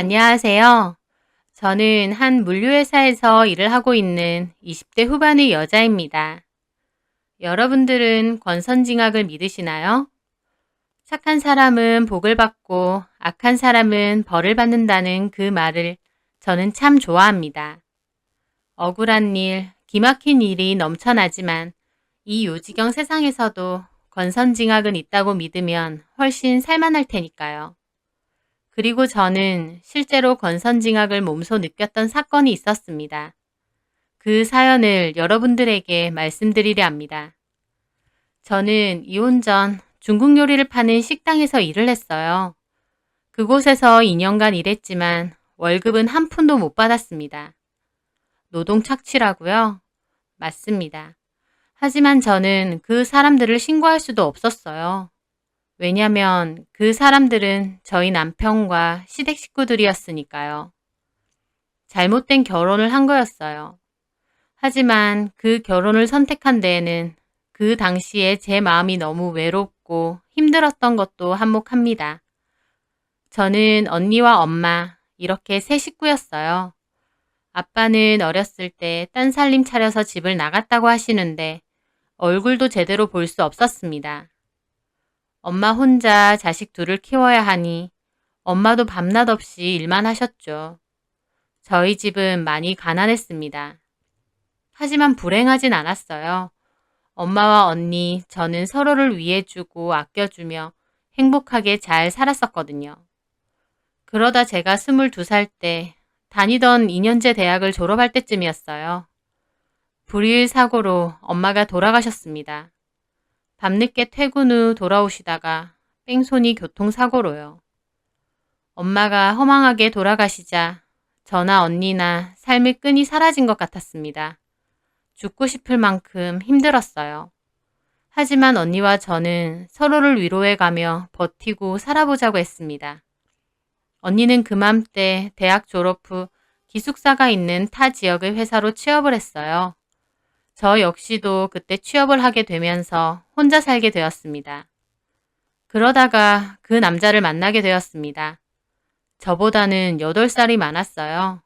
안녕하세요. 저는 한 물류회사에서 일을 하고 있는 20대 후반의 여자입니다. 여러분들은 권선징악을 믿으시나요? 착한 사람은 복을 받고 악한 사람은 벌을 받는다는 그 말을 저는 참 좋아합니다. 억울한 일, 기막힌 일이 넘쳐나지만 이 요지경 세상에서도 권선징악은 있다고 믿으면 훨씬 살만할 테니까요. 그리고 저는 실제로 권선징악을 몸소 느꼈던 사건이 있었습니다. 그 사연을 여러분들에게 말씀드리려 합니다. 저는 이혼 전 중국 요리를 파는 식당에서 일을 했어요. 그곳에서 2년간 일했지만 월급은 한 푼도 못 받았습니다. 노동 착취라고요? 맞습니다. 하지만 저는 그 사람들을 신고할 수도 없었어요. 왜냐면 그 사람들은 저희 남편과 시댁 식구들이었으니까요. 잘못된 결혼을 한 거였어요. 하지만 그 결혼을 선택한 데에는 그 당시에 제 마음이 너무 외롭고 힘들었던 것도 한몫합니다. 저는 언니와 엄마, 이렇게 세 식구였어요. 아빠는 어렸을 때 딴 살림 차려서 집을 나갔다고 하시는데 얼굴도 제대로 볼 수 없었습니다. 엄마 혼자 자식 둘을 키워야 하니 엄마도 밤낮 없이 일만 하셨죠. 저희 집은 많이 가난했습니다. 하지만 불행하진 않았어요. 엄마와 언니, 저는 서로를 위해주고 아껴주며 행복하게 잘 살았었거든요. 그러다 제가 22살 때 다니던 2년제 대학을 졸업할 때쯤이었어요. 불의의 사고로 엄마가 돌아가셨습니다. 밤늦게 퇴근 후 돌아오시다가 뺑소니 교통사고로요. 엄마가 허망하게 돌아가시자 저나 언니나 삶의 끈이 사라진 것 같았습니다. 죽고 싶을 만큼 힘들었어요. 하지만 언니와 저는 서로를 위로해가며 버티고 살아보자고 했습니다. 언니는 그맘때 대학 졸업 후 기숙사가 있는 타 지역의 회사로 취업을 했어요. 저 역시도 그때 취업을 하게 되면서 혼자 살게 되었습니다. 그러다가 그 남자를 만나게 되었습니다. 저보다는 8살이 많았어요.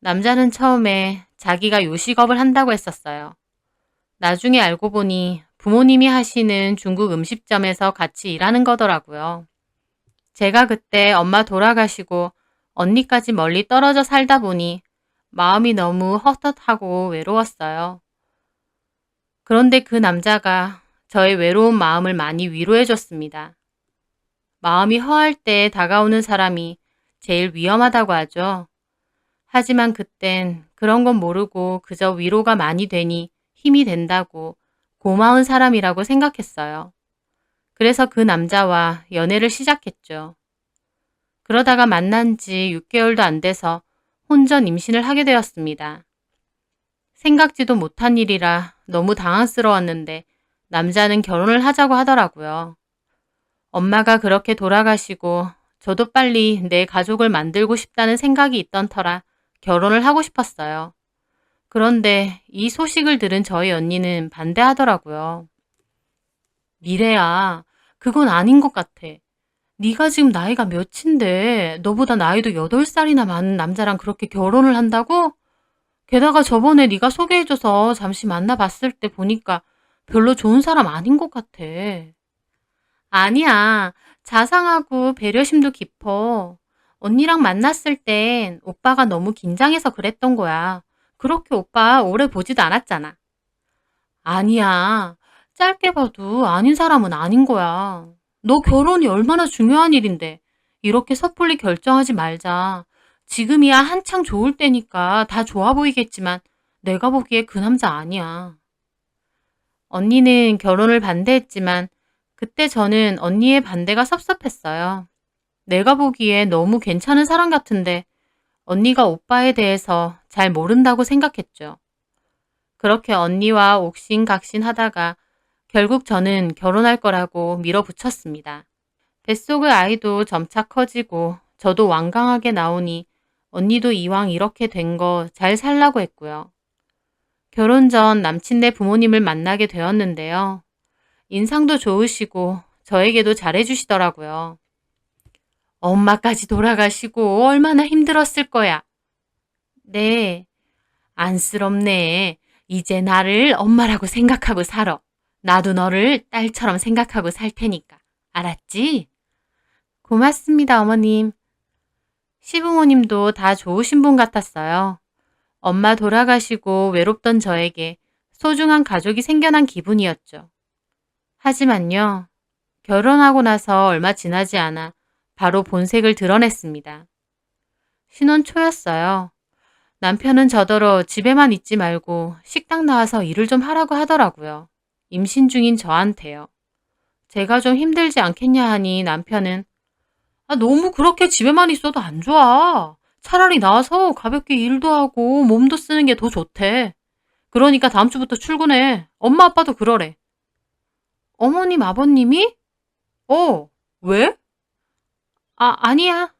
남자는 처음에 자기가 요식업을 한다고 했었어요. 나중에 알고 보니 부모님이 하시는 중국 음식점에서 같이 일하는 거더라고요. 제가 그때 엄마 돌아가시고 언니까지 멀리 떨어져 살다 보니 마음이 너무 헛헛하고 외로웠어요. 그런데 그 남자가 저의 외로운 마음을 많이 위로해 줬습니다. 마음이 허할 때 다가오는 사람이 제일 위험하다고 하죠. 하지만 그땐 그런 건 모르고 그저 위로가 많이 되니 힘이 된다고 고마운 사람이라고 생각했어요. 그래서 그 남자와 연애를 시작했죠. 그러다가 만난 지 6개월도 안 돼서 혼전 임신을 하게 되었습니다. 생각지도 못한 일이라 너무 당황스러웠는데 남자는 결혼을 하자고 하더라고요. 엄마가 그렇게 돌아가시고 저도 빨리 내 가족을 만들고 싶다는 생각이 있던 터라 결혼을 하고 싶었어요. 그런데 이 소식을 들은 저희 언니는 반대하더라고요. 미래야, 그건 아닌 것 같아. 네가 지금 나이가 몇인데 너보다 나이도 8살이나 많은 남자랑 그렇게 결혼을 한다고? 게다가 저번에 네가 소개해줘서 잠시 만나봤을 때 보니까 별로 좋은 사람 아닌 것 같아. 아니야. 자상하고 배려심도 깊어. 언니랑 만났을 땐 오빠가 너무 긴장해서 그랬던 거야. 그렇게 오빠 오래 보지도 않았잖아. 아니야. 짧게 봐도 아닌 사람은 아닌 거야. 너 결혼이 얼마나 중요한 일인데 이렇게 섣불리 결정하지 말자. 지금이야 한창 좋을 때니까 다 좋아 보이겠지만 내가 보기에 그 남자 아니야. 언니는 결혼을 반대했지만 그때 저는 언니의 반대가 섭섭했어요. 내가 보기에 너무 괜찮은 사람 같은데 언니가 오빠에 대해서 잘 모른다고 생각했죠. 그렇게 언니와 옥신각신 하다가 결국 저는 결혼할 거라고 밀어붙였습니다. 뱃속의 아이도 점차 커지고 저도 완강하게 나오니 언니도 이왕 이렇게 된 거 잘 살라고 했고요. 결혼 전 남친네 부모님을 만나게 되었는데요. 인상도 좋으시고 저에게도 잘해주시더라고요. 엄마까지 돌아가시고 얼마나 힘들었을 거야. 네, 안쓰럽네. 이제 나를 엄마라고 생각하고 살아. 나도 너를 딸처럼 생각하고 살 테니까. 알았지? 고맙습니다, 어머님. 시부모님도 다 좋으신 분 같았어요. 엄마 돌아가시고 외롭던 저에게 소중한 가족이 생겨난 기분이었죠. 하지만요, 결혼하고 나서 얼마 지나지 않아 바로 본색을 드러냈습니다. 신혼 초였어요. 남편은 저더러 집에만 있지 말고 식당 나와서 일을 좀 하라고 하더라고요. 임신 중인 저한테요. 제가 좀 힘들지 않겠냐 하니 남편은 너무 그렇게 집에만 있어도 안 좋아. 차라리 나와서 가볍게 일도 하고 몸도 쓰는 게 더 좋대. 그러니까 다음 주부터 출근해. 엄마 아빠도 그러래. 어머님 아버님이? 왜? 아니야.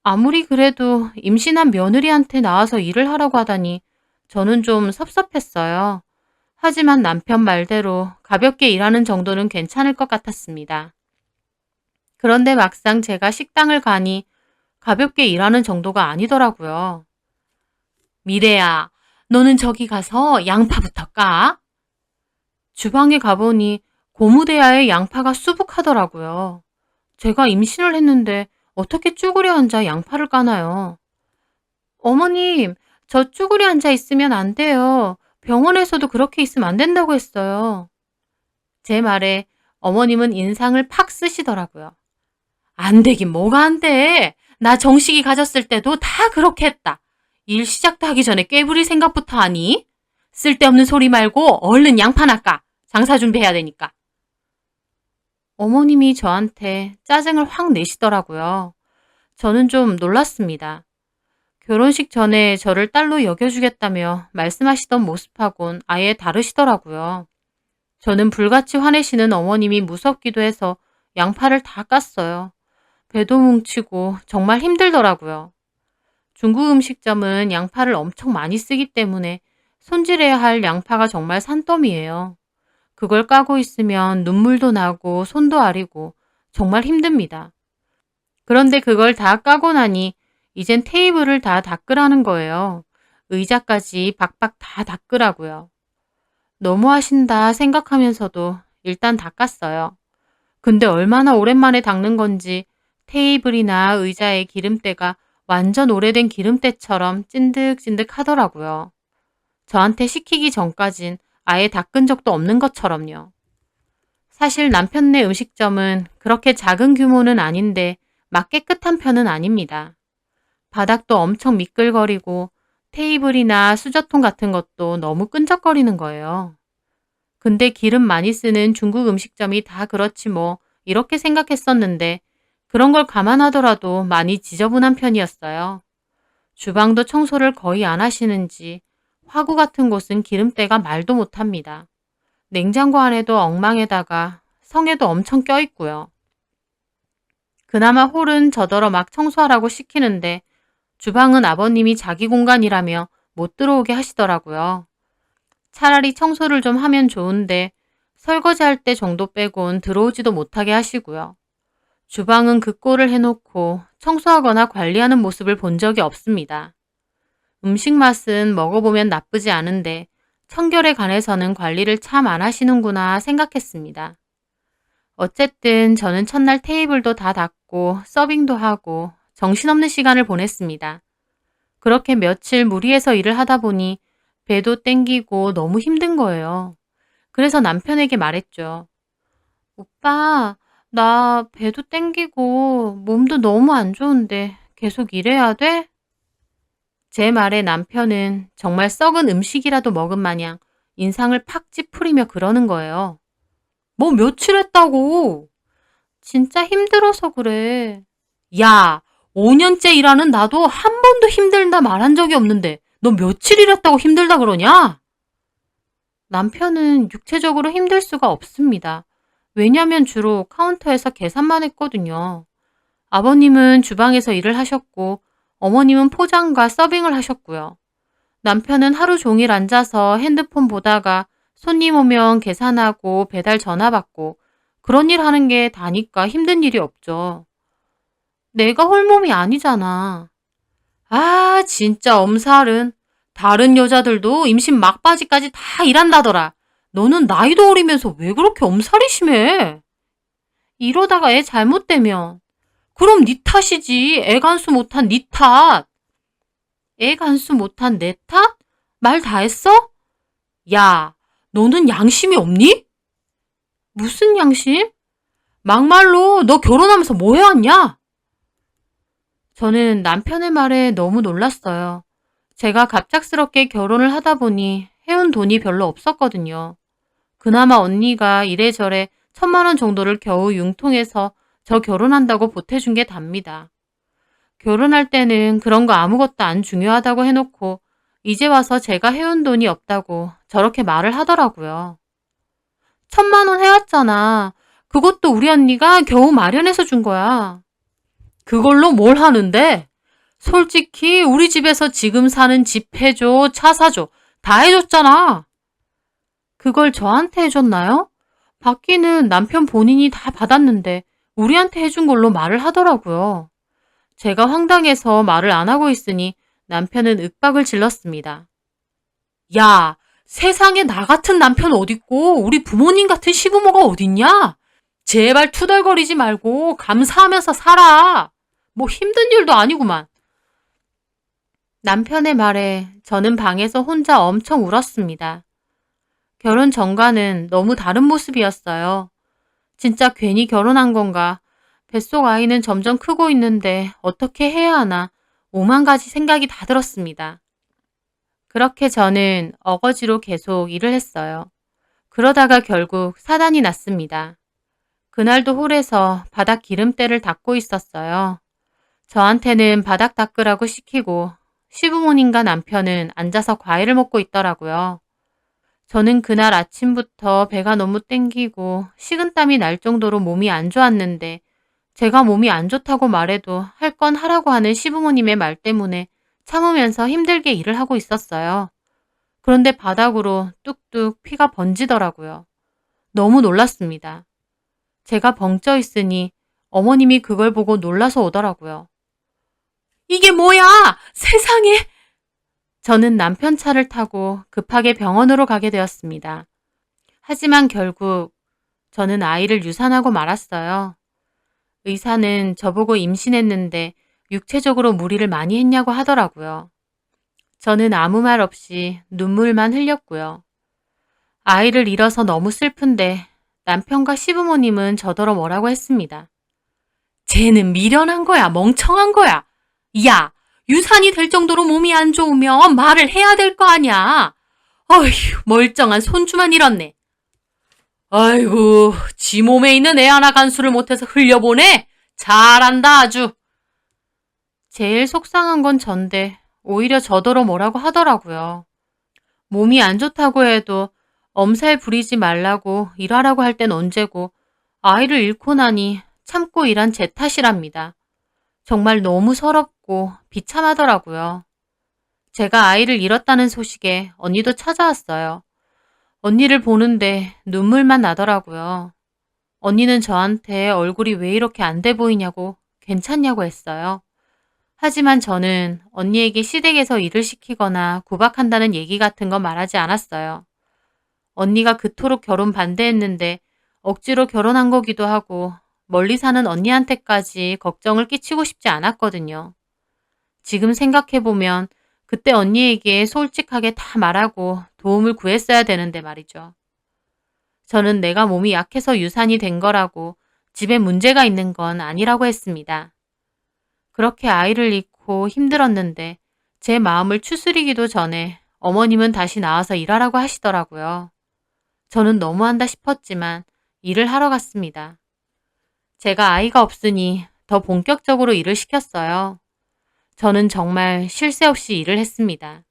아무리 그래도 임신한 며느리한테 나와서 일을 하라고 하다니 저는 좀 섭섭했어요. 하지만 남편 말대로 가볍게 일하는 정도는 괜찮을 것 같았습니다. 그런데 막상 제가 식당을 가니 가볍게 일하는 정도가 아니더라고요. 미래야, 너는 저기 가서 양파부터 까. 주방에 가보니 고무대야에 양파가 수북하더라고요. 제가 임신을 했는데 어떻게 쭈그려 앉아 양파를 까나요? 어머님, 저 쭈그려 앉아 있으면 안 돼요. 병원에서도 그렇게 있으면 안 된다고 했어요. 제 말에 어머님은 인상을 팍 쓰시더라고요. 안 되긴 뭐가 안 돼. 나 정식이 가졌을 때도 다 그렇게 했다. 일 시작도 하기 전에 꾀부릴 생각부터 하니? 쓸데없는 소리 말고 얼른 양파나 까. 장사 준비해야 되니까. 어머님이 저한테 짜증을 확 내시더라고요. 저는 좀 놀랐습니다. 결혼식 전에 저를 딸로 여겨주겠다며 말씀하시던 모습하곤 아예 다르시더라고요. 저는 불같이 화내시는 어머님이 무섭기도 해서 양파를 다 깠어요. 배도 뭉치고 정말 힘들더라고요. 중국 음식점은 양파를 엄청 많이 쓰기 때문에 손질해야 할 양파가 정말 산더미예요. 그걸 까고 있으면 눈물도 나고 손도 아리고 정말 힘듭니다. 그런데 그걸 다 까고 나니 이젠 테이블을 다 닦으라는 거예요. 의자까지 박박 다 닦으라고요. 너무하신다 생각하면서도 일단 닦았어요. 근데 얼마나 오랜만에 닦는 건지 테이블이나 의자의 기름때가 완전 오래된 기름때처럼 찐득찐득 하더라고요. 저한테 시키기 전까진 아예 닦은 적도 없는 것처럼요. 사실 남편네 음식점은 그렇게 작은 규모는 아닌데 막 깨끗한 편은 아닙니다. 바닥도 엄청 미끌거리고 테이블이나 수저통 같은 것도 너무 끈적거리는 거예요. 근데 기름 많이 쓰는 중국 음식점이 다 그렇지 뭐 이렇게 생각했었는데 그런 걸 감안하더라도 많이 지저분한 편이었어요. 주방도 청소를 거의 안 하시는지 화구 같은 곳은 기름때가 말도 못합니다. 냉장고 안에도 엉망에다가 성에도 엄청 껴있고요. 그나마 홀은 저더러 막 청소하라고 시키는데 주방은 아버님이 자기 공간이라며 못 들어오게 하시더라고요. 차라리 청소를 좀 하면 좋은데 설거지할 때 정도 빼곤 들어오지도 못하게 하시고요. 주방은 그 꼴을 해놓고 청소하거나 관리하는 모습을 본 적이 없습니다. 음식 맛은 먹어보면 나쁘지 않은데 청결에 관해서는 관리를 참 안 하시는구나 생각했습니다. 어쨌든 저는 첫날 테이블도 다 닦고 서빙도 하고 정신없는 시간을 보냈습니다. 그렇게 며칠 무리해서 일을 하다 보니 배도 땡기고 너무 힘든 거예요. 그래서 남편에게 말했죠. 오빠, 나 배도 땡기고 몸도 너무 안 좋은데 계속 일해야 돼? 제 말에 남편은 정말 썩은 음식이라도 먹은 마냥 인상을 팍 찌푸리며 그러는 거예요. 뭐 며칠 했다고? 진짜 힘들어서 그래. 야, 5년째 일하는 나도 한 번도 힘들다 말한 적이 없는데 너 며칠 일했다고 힘들다 그러냐? 남편은 육체적으로 힘들 수가 없습니다. 왜냐면 주로 카운터에서 계산만 했거든요. 아버님은 주방에서 일을 하셨고 어머님은 포장과 서빙을 하셨고요. 남편은 하루 종일 앉아서 핸드폰 보다가 손님 오면 계산하고 배달 전화 받고 그런 일 하는 게 다니까 힘든 일이 없죠. 내가 홀몸이 아니잖아. 아, 진짜 엄살은. 다른 여자들도 임신 막바지까지 다 일한다더라. 너는 나이도 어리면서 왜 그렇게 엄살이 심해? 이러다가 애 잘못되면. 그럼 네 탓이지. 애 간수 못한 네 탓. 애 간수 못한 내 탓? 말 다 했어? 야, 너는 양심이 없니? 무슨 양심? 막말로 너 결혼하면서 뭐 해왔냐? 저는 남편의 말에 너무 놀랐어요. 제가 갑작스럽게 결혼을 하다 보니 해온 돈이 별로 없었거든요. 그나마 언니가 이래저래 1,000만 원 정도를 겨우 융통해서 저 결혼한다고 보태준 게 답니다. 결혼할 때는 그런 거 아무것도 안 중요하다고 해놓고 이제 와서 제가 해온 돈이 없다고 저렇게 말을 하더라고요. 1,000만 원 해왔잖아. 그것도 우리 언니가 겨우 마련해서 준 거야. 그걸로 뭘 하는데? 솔직히 우리 집에서 지금 사는 집 해줘, 차 사줘. 다 해줬잖아. 그걸 저한테 해줬나요? 받기는 남편 본인이 다 받았는데 우리한테 해준 걸로 말을 하더라고요. 제가 황당해서 말을 안 하고 있으니 남편은 윽박을 질렀습니다. 야, 세상에 나 같은 남편 어딨고 우리 부모님 같은 시부모가 어딨냐? 제발 투덜거리지 말고 감사하면서 살아. 뭐 힘든 일도 아니구만. 남편의 말에 저는 방에서 혼자 엄청 울었습니다. 결혼 전과는 너무 다른 모습이었어요. 진짜 괜히 결혼한 건가? 뱃속 아이는 점점 크고 있는데 어떻게 해야 하나? 오만 가지 생각이 다 들었습니다. 그렇게 저는 어거지로 계속 일을 했어요. 그러다가 결국 사단이 났습니다. 그날도 홀에서 바닥 기름때를 닦고 있었어요. 저한테는 바닥 닦으라고 시키고 시부모님과 남편은 앉아서 과일을 먹고 있더라고요. 저는 그날 아침부터 배가 너무 땡기고 식은땀이 날 정도로 몸이 안 좋았는데 제가 몸이 안 좋다고 말해도 할 건 하라고 하는 시부모님의 말 때문에 참으면서 힘들게 일을 하고 있었어요. 그런데 바닥으로 뚝뚝 피가 번지더라고요. 너무 놀랐습니다. 제가 벙쪄 있으니 어머님이 그걸 보고 놀라서 오더라고요. 이게 뭐야! 세상에! 저는 남편 차를 타고 급하게 병원으로 가게 되었습니다. 하지만 결국 저는 아이를 유산하고 말았어요. 의사는 저보고 임신했는데 육체적으로 무리를 많이 했냐고 하더라고요. 저는 아무 말 없이 눈물만 흘렸고요. 아이를 잃어서 너무 슬픈데 남편과 시부모님은 저더러 뭐라고 했습니다. 쟤는 미련한 거야, 멍청한 거야. 야, 유산이 될 정도로 몸이 안 좋으면 말을 해야 될 거 아니야. 어휴, 멀쩡한 손주만 잃었네. 아이고, 지 몸에 있는 애 하나 간수를 못해서 흘려보내? 잘한다, 아주. 제일 속상한 건 전데 오히려 저더러 뭐라고 하더라고요. 몸이 안 좋다고 해도 엄살 부리지 말라고 일하라고 할 땐 언제고 아이를 잃고 나니 참고 일한 제 탓이랍니다. 정말 너무 서럽고 비참하더라고요. 제가 아이를 잃었다는 소식에 언니도 찾아왔어요. 언니를 보는데 눈물만 나더라고요. 언니는 저한테 얼굴이 왜 이렇게 안 돼 보이냐고 괜찮냐고 했어요. 하지만 저는 언니에게 시댁에서 일을 시키거나 구박한다는 얘기 같은 거 말하지 않았어요. 언니가 그토록 결혼 반대했는데 억지로 결혼한 거기도 하고 멀리 사는 언니한테까지 걱정을 끼치고 싶지 않았거든요. 지금 생각해보면 그때 언니에게 솔직하게 다 말하고 도움을 구했어야 되는데 말이죠. 저는 내가 몸이 약해서 유산이 된 거라고 집에 문제가 있는 건 아니라고 했습니다. 그렇게 아이를 잃고 힘들었는데 제 마음을 추스리기도 전에 어머님은 다시 나와서 일하라고 하시더라고요. 저는 너무한다 싶었지만 일을 하러 갔습니다. 제가 아이가 없으니 더 본격적으로 일을 시켰어요. 저는 정말 쉴 새 없이 일을 했습니다.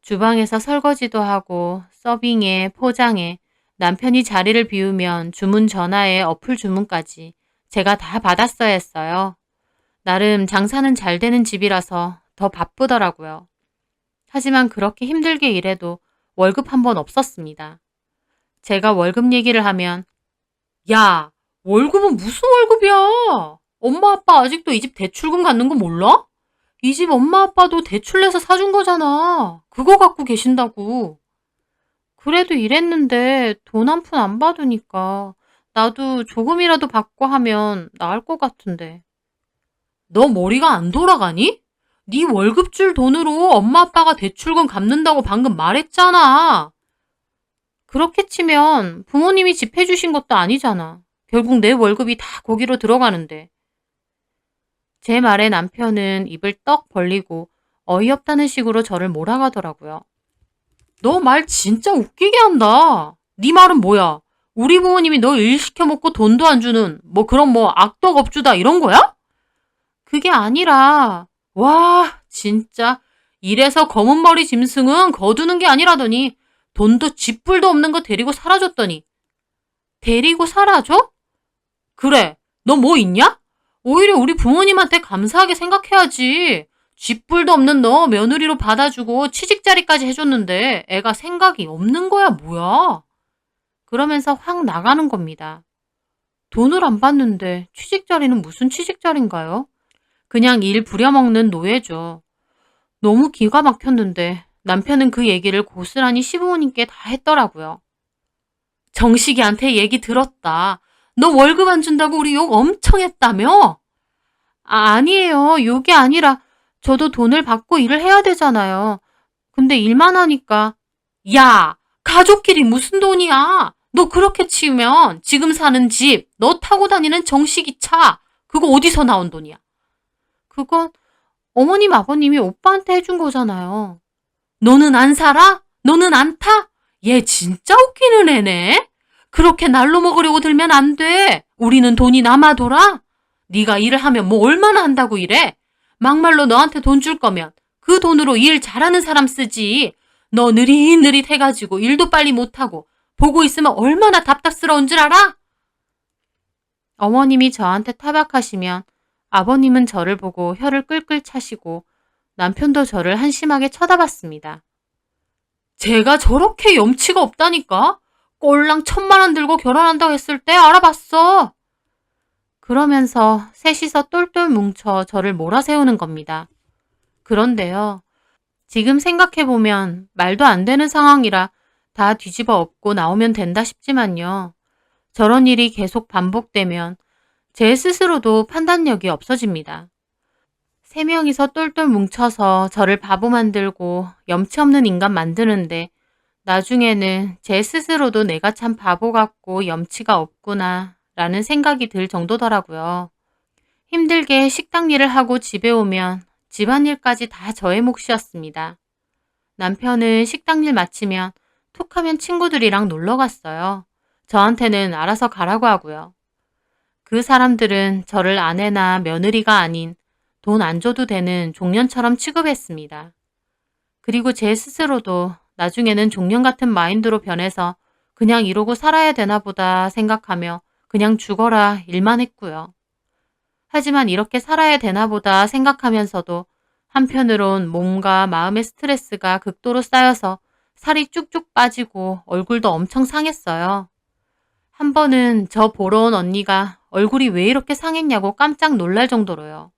주방에서 설거지도 하고 서빙에 포장에 남편이 자리를 비우면 주문 전화에 어플 주문까지 제가 다 받았어야 했어요. 나름 장사는 잘 되는 집이라서 더 바쁘더라고요. 하지만 그렇게 힘들게 일해도 월급 한 번 없었습니다. 제가 월급 얘기를 하면 야, 월급은 무슨 월급이야? 엄마 아빠 아직도 이 집 대출금 갚는 거 몰라? 이 집 엄마 아빠도 대출 내서 사준 거잖아. 그거 갖고 계신다고. 그래도 이랬는데 돈 한 푼 안 받으니까 나도 조금이라도 받고 하면 나을 것 같은데. 너 머리가 안 돌아가니? 네 월급 줄 돈으로 엄마 아빠가 대출금 갚는다고 방금 말했잖아. 그렇게 치면 부모님이 집 해주신 것도 아니잖아. 결국 내 월급이 다 거기로 들어가는데. 제 말에 남편은 입을 떡 벌리고 어이없다는 식으로 저를 몰아가더라고요. 너 말 진짜 웃기게 한다. 네 말은 뭐야? 우리 부모님이 너 일 시켜먹고 돈도 안 주는 뭐 그런 뭐 악덕업주다 이런 거야? 그게 아니라 와 진짜 이래서 검은 머리 짐승은 거두는 게 아니라더니 돈도 쥐뿔도 없는 거 데리고 사라졌더니 데리고 사라져? 그래 너 뭐 있냐? 오히려 우리 부모님한테 감사하게 생각해야지. 쥐뿔도 없는 너 며느리로 받아주고 취직자리까지 해줬는데 애가 생각이 없는 거야 뭐야? 그러면서 확 나가는 겁니다. 돈을 안 받는데 취직자리는 무슨 취직자리인가요? 그냥 일 부려먹는 노예죠. 너무 기가 막혔는데 남편은 그 얘기를 고스란히 시부모님께 다 했더라고요. 정식이한테 얘기 들었다. 너 월급 안 준다고 우리 욕 엄청 했다며? 아니에요. 욕이 아니라 저도 돈을 받고 일을 해야 되잖아요. 근데 일만 하니까. 야, 가족끼리 무슨 돈이야? 너 그렇게 치우면 지금 사는 집, 너 타고 다니는 정식이 차, 그거 어디서 나온 돈이야? 그건 어머님, 아버님이 오빠한테 해준 거잖아요. 너는 안 살아? 너는 안 타? 얘 진짜 웃기는 애네. 그렇게 날로 먹으려고 들면 안 돼. 우리는 돈이 남아 돌아. 네가 일을 하면 뭐 얼마나 한다고 이래? 막말로 너한테 돈 줄 거면 그 돈으로 일 잘하는 사람 쓰지. 너 느릿느릿 해가지고 일도 빨리 못하고 보고 있으면 얼마나 답답스러운 줄 알아? 어머님이 저한테 타박하시면 아버님은 저를 보고 혀를 끌끌 차시고 남편도 저를 한심하게 쳐다봤습니다. 제가 저렇게 염치가 없다니까? 꼴랑 1,000만 원 들고 결혼한다고 했을 때 알아봤어. 그러면서 셋이서 똘똘 뭉쳐 저를 몰아세우는 겁니다. 그런데요. 지금 생각해보면 말도 안 되는 상황이라 다 뒤집어 엎고 나오면 된다 싶지만요. 저런 일이 계속 반복되면 제 스스로도 판단력이 없어집니다. 3명이서 똘똘 뭉쳐서 저를 바보 만들고 염치 없는 인간 만드는데 나중에는 제 스스로도 내가 참 바보 같고 염치가 없구나 라는 생각이 들 정도더라고요. 힘들게 식당 일을 하고 집에 오면 집안일까지 다 저의 몫이었습니다. 남편은 식당 일 마치면 툭 하면 친구들이랑 놀러 갔어요. 저한테는 알아서 가라고 하고요. 그 사람들은 저를 아내나 며느리가 아닌 돈 안 줘도 되는 종년처럼 취급했습니다. 그리고 제 스스로도 나중에는 종년 같은 마인드로 변해서 그냥 이러고 살아야 되나 보다 생각하며 그냥 죽어라 일만 했고요. 하지만 이렇게 살아야 되나 보다 생각하면서도 한편으론 몸과 마음의 스트레스가 극도로 쌓여서 살이 쭉쭉 빠지고 얼굴도 엄청 상했어요. 한 번은 저 보러 온 언니가 얼굴이 왜 이렇게 상했냐고 깜짝 놀랄 정도로요.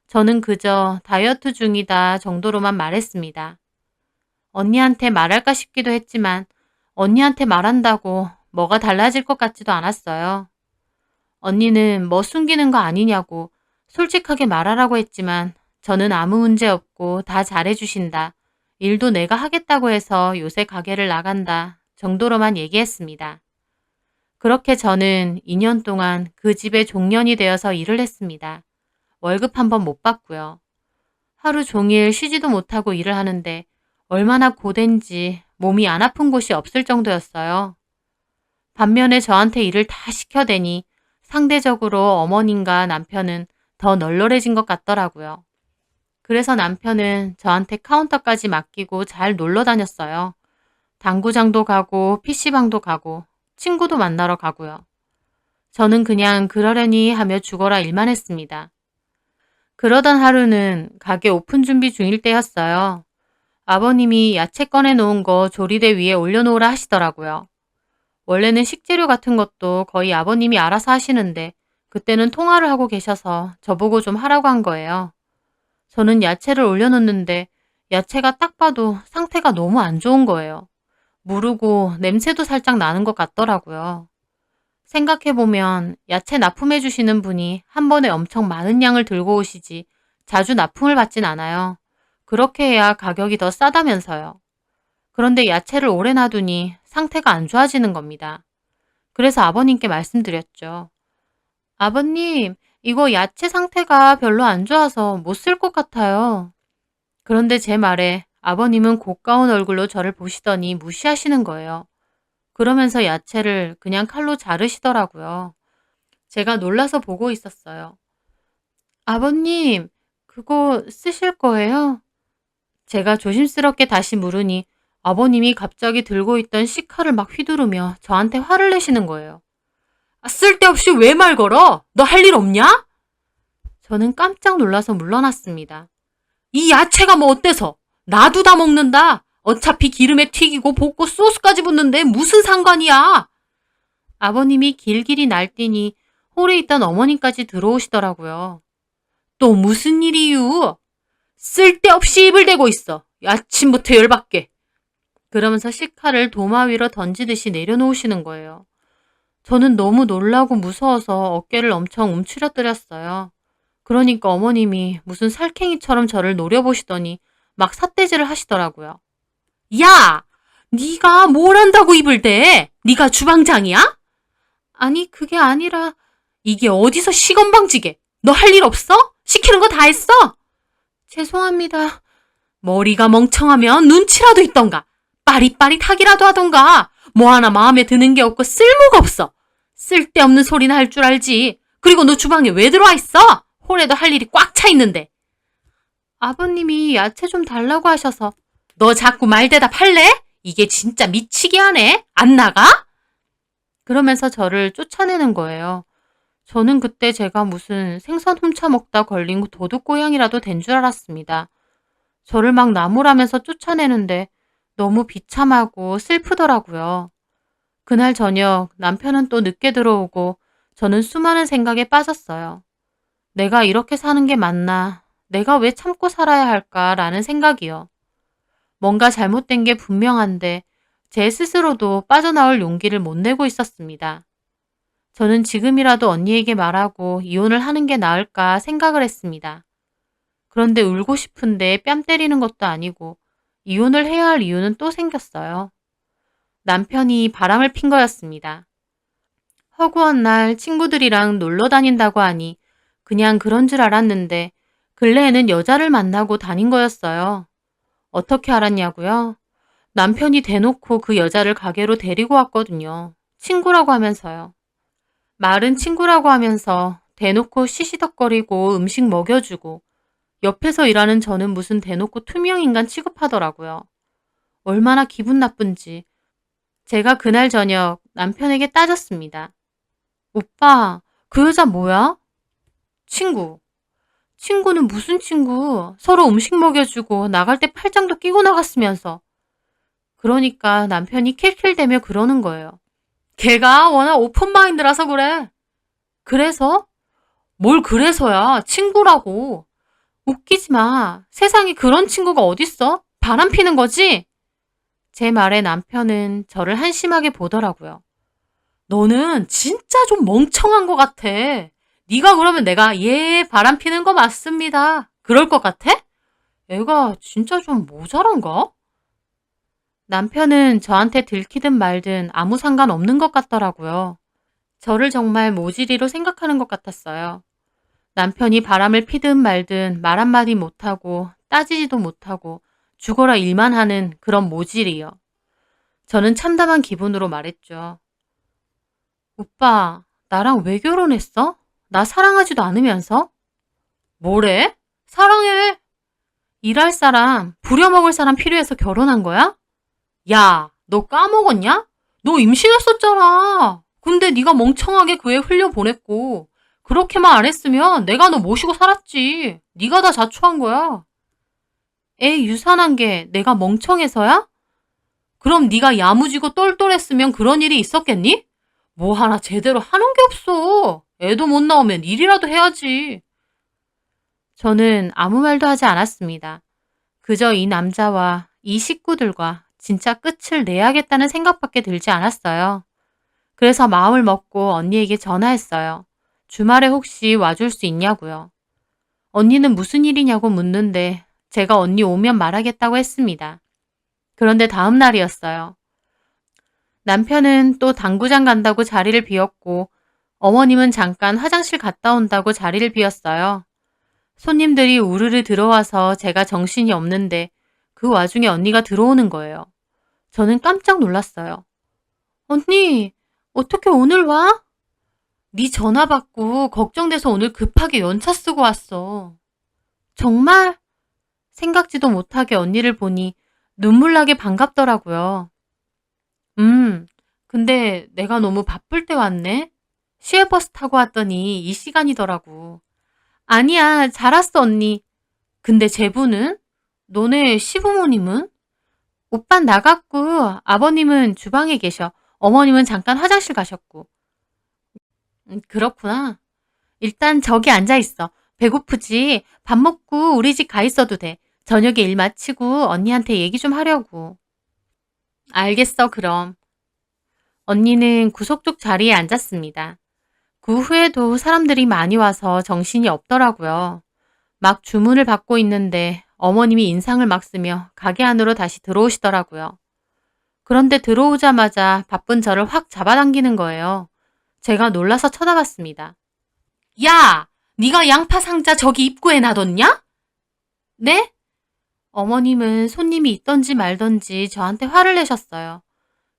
저는 그저 다이어트 중이다 정도로만 말했습니다. 언니한테 말할까 싶기도 했지만 언니한테 말한다고 뭐가 달라질 것 같지도 않았어요. 언니는 뭐 숨기는 거 아니냐고 솔직하게 말하라고 했지만 저는 아무 문제 없고 다 잘해주신다. 일도 내가 하겠다고 해서 요새 가게를 나간다 정도로만 얘기했습니다. 그렇게 저는 2년 동안 그 집의 종년이 되어서 일을 했습니다. 월급 한 번 못 받고요. 하루 종일 쉬지도 못하고 일을 하는데 얼마나 고된지 몸이 안 아픈 곳이 없을 정도였어요. 반면에 저한테 일을 다 시켜대니 상대적으로 어머님과 남편은 더 널널해진 것 같더라고요. 그래서 남편은 저한테 카운터까지 맡기고 잘 놀러 다녔어요. 당구장도 가고 PC방도 가고 친구도 만나러 가고요. 저는 그냥 그러려니 하며 죽어라 일만 했습니다. 그러던 하루는 가게 오픈 준비 중일 때였어요. 아버님이 야채 꺼내 놓은 거 조리대 위에 올려놓으라 하시더라고요. 원래는 식재료 같은 것도 거의 아버님이 알아서 하시는데 그때는 통화를 하고 계셔서 저보고 좀 하라고 한 거예요. 저는 야채를 올려놓는데 야채가 딱 봐도 상태가 너무 안 좋은 거예요. 무르고 냄새도 살짝 나는 것 같더라고요. 생각해보면 야채 납품해 주시는 분이 한 번에 엄청 많은 양을 들고 오시지 자주 납품을 받진 않아요. 그렇게 해야 가격이 더 싸다면서요. 그런데 야채를 오래 놔두니 상태가 안 좋아지는 겁니다. 그래서 아버님께 말씀드렸죠. 아버님, 이거 야채 상태가 별로 안 좋아서 못 쓸 것 같아요. 그런데 제 말에 아버님은 고가운 얼굴로 저를 보시더니 무시하시는 거예요. 그러면서 야채를 그냥 칼로 자르시더라고요. 제가 놀라서 보고 있었어요. 아버님, 그거 쓰실 거예요? 제가 조심스럽게 다시 물으니 아버님이 갑자기 들고 있던 식칼을 막 휘두르며 저한테 화를 내시는 거예요. 아, 쓸데없이 왜 말 걸어? 너 할 일 없냐? 저는 깜짝 놀라서 물러났습니다. 이 야채가 뭐 어때서? 나도 다 먹는다. 어차피 기름에 튀기고 볶고 소스까지 붓는데 무슨 상관이야? 아버님이 길길이 날뛰니 홀에 있던 어머니까지 들어오시더라고요. 또 무슨 일이유? 쓸데없이 입을 대고 있어. 아침부터 열받게. 그러면서 식칼을 도마 위로 던지듯이 내려놓으시는 거예요. 저는 너무 놀라고 무서워서 어깨를 엄청 움츠려뜨렸어요. 그러니까 어머님이 무슨 살쾡이처럼 저를 노려보시더니 막 삿대질을 하시더라고요. 야! 네가 뭘 한다고 입을 대? 네가 주방장이야? 아니 그게 아니라 이게 어디서 시건방지게? 너 할 일 없어? 시키는 거 다 했어? 죄송합니다. 머리가 멍청하면 눈치라도 있던가. 빠릿빠릿하기라도 하던가. 뭐 하나 마음에 드는 게 없고 쓸모가 없어. 쓸데없는 소리나 할 줄 알지. 그리고 너 주방에 왜 들어와 있어? 홀에도 할 일이 꽉 차 있는데. 아버님이 야채 좀 달라고 하셔서. 너 자꾸 말 대답할래? 이게 진짜 미치게 하네. 안 나가? 그러면서 저를 쫓아내는 거예요. 저는 그때 제가 무슨 생선 훔쳐 먹다 걸린 도둑고양이라도 된 줄 알았습니다. 저를 막 나무라면서 쫓아내는데 너무 비참하고 슬프더라고요. 그날 저녁 남편은 또 늦게 들어오고 저는 수많은 생각에 빠졌어요. 내가 이렇게 사는 게 맞나? 내가 왜 참고 살아야 할까라는 생각이요. 뭔가 잘못된 게 분명한데 제 스스로도 빠져나올 용기를 못 내고 있었습니다. 저는 지금이라도 언니에게 말하고 이혼을 하는 게 나을까 생각을 했습니다. 그런데 울고 싶은데 뺨 때리는 것도 아니고 이혼을 해야 할 이유는 또 생겼어요. 남편이 바람을 핀 거였습니다. 허구한 날 친구들이랑 놀러 다닌다고 하니 그냥 그런 줄 알았는데 근래에는 여자를 만나고 다닌 거였어요. 어떻게 알았냐고요? 남편이 대놓고 그 여자를 가게로 데리고 왔거든요. 친구라고 하면서요. 말은 친구라고 하면서 대놓고 시시덕거리고 음식 먹여주고 옆에서 일하는 저는 무슨 대놓고 투명인간 취급하더라고요. 얼마나 기분 나쁜지. 제가 그날 저녁 남편에게 따졌습니다. 오빠, 그 여자 뭐야? 친구. 친구는 무슨 친구? 서로 음식 먹여주고 나갈 때 팔짱도 끼고 나갔으면서. 그러니까 남편이 킬킬대며 그러는 거예요. 걔가 워낙 오픈마인드라서 그래. 그래서? 뭘 그래서야. 친구라고. 웃기지 마. 세상에 그런 친구가 어딨어? 바람 피는 거지? 제 말에 남편은 저를 한심하게 보더라고요. 너는 진짜 좀 멍청한 것 같아. 네가 그러면 내가 바람 피는 거 맞습니다. 그럴 것 같아? 애가 진짜 좀 모자란가? 남편은 저한테 들키든 말든 아무 상관 없는 것 같더라고요. 저를 정말 모질이로 생각하는 것 같았어요. 남편이 바람을 피든 말든 말 한마디 못하고 따지지도 못하고 죽어라 일만 하는 그런 모질이요. 저는 참담한 기분으로 말했죠. 오빠, 나랑 왜 결혼했어? 나 사랑하지도 않으면서? 뭐래? 사랑해. 일할 사람, 부려먹을 사람 필요해서 결혼한 거야? 야, 너 까먹었냐? 너 임신했었잖아. 근데 네가 멍청하게 그 애 흘려보냈고 그렇게만 안 했으면 내가 너 모시고 살았지. 네가 다 자초한 거야. 애 유산한 게 내가 멍청해서야? 그럼 네가 야무지고 똘똘했으면 그런 일이 있었겠니? 뭐 하나 제대로 하는 게 없어. 애도 못 나오면 일이라도 해야지. 저는 아무 말도 하지 않았습니다. 그저 이 남자와 이 식구들과 진짜 끝을 내야겠다는 생각밖에 들지 않았어요. 그래서 마음을 먹고 언니에게 전화했어요. 주말에 혹시 와줄 수 있냐고요. 언니는 무슨 일이냐고 묻는데 제가 언니 오면 말하겠다고 했습니다. 그런데 다음 날이었어요. 남편은 또 당구장 간다고 자리를 비웠고 어머님은 잠깐 화장실 갔다 온다고 자리를 비웠어요. 손님들이 우르르 들어와서 제가 정신이 없는데 그 와중에 언니가 들어오는 거예요. 저는 깜짝 놀랐어요. 언니, 어떻게 오늘 와? 네 전화 받고 걱정돼서 오늘 급하게 연차 쓰고 왔어. 정말? 생각지도 못하게 언니를 보니 눈물 나게 반갑더라고요. 음, 근데 내가 너무 바쁠 때 왔네? 시외버스 타고 왔더니 이 시간이더라고. 아니야, 잘 왔어, 언니. 근데 제부는? 너네 시부모님은? 오빤 나갔고, 아버님은 주방에 계셔. 어머님은 잠깐 화장실 가셨고. 그렇구나. 일단 저기 앉아 있어. 배고프지? 밥 먹고 우리 집 가 있어도 돼. 저녁에 일 마치고 언니한테 얘기 좀 하려고. 알겠어, 그럼. 언니는 구석 쪽 자리에 앉았습니다. 그 후에도 사람들이 많이 와서 정신이 없더라고요. 막 주문을 받고 있는데 어머님이 인상을 막 쓰며 가게 안으로 다시 들어오시더라고요. 그런데 들어오자마자 바쁜 저를 확 잡아당기는 거예요. 제가 놀라서 쳐다봤습니다. 야! 네가 양파 상자 저기 입구에 놔뒀냐? 네? 어머님은 손님이 있던지 말던지 저한테 화를 내셨어요.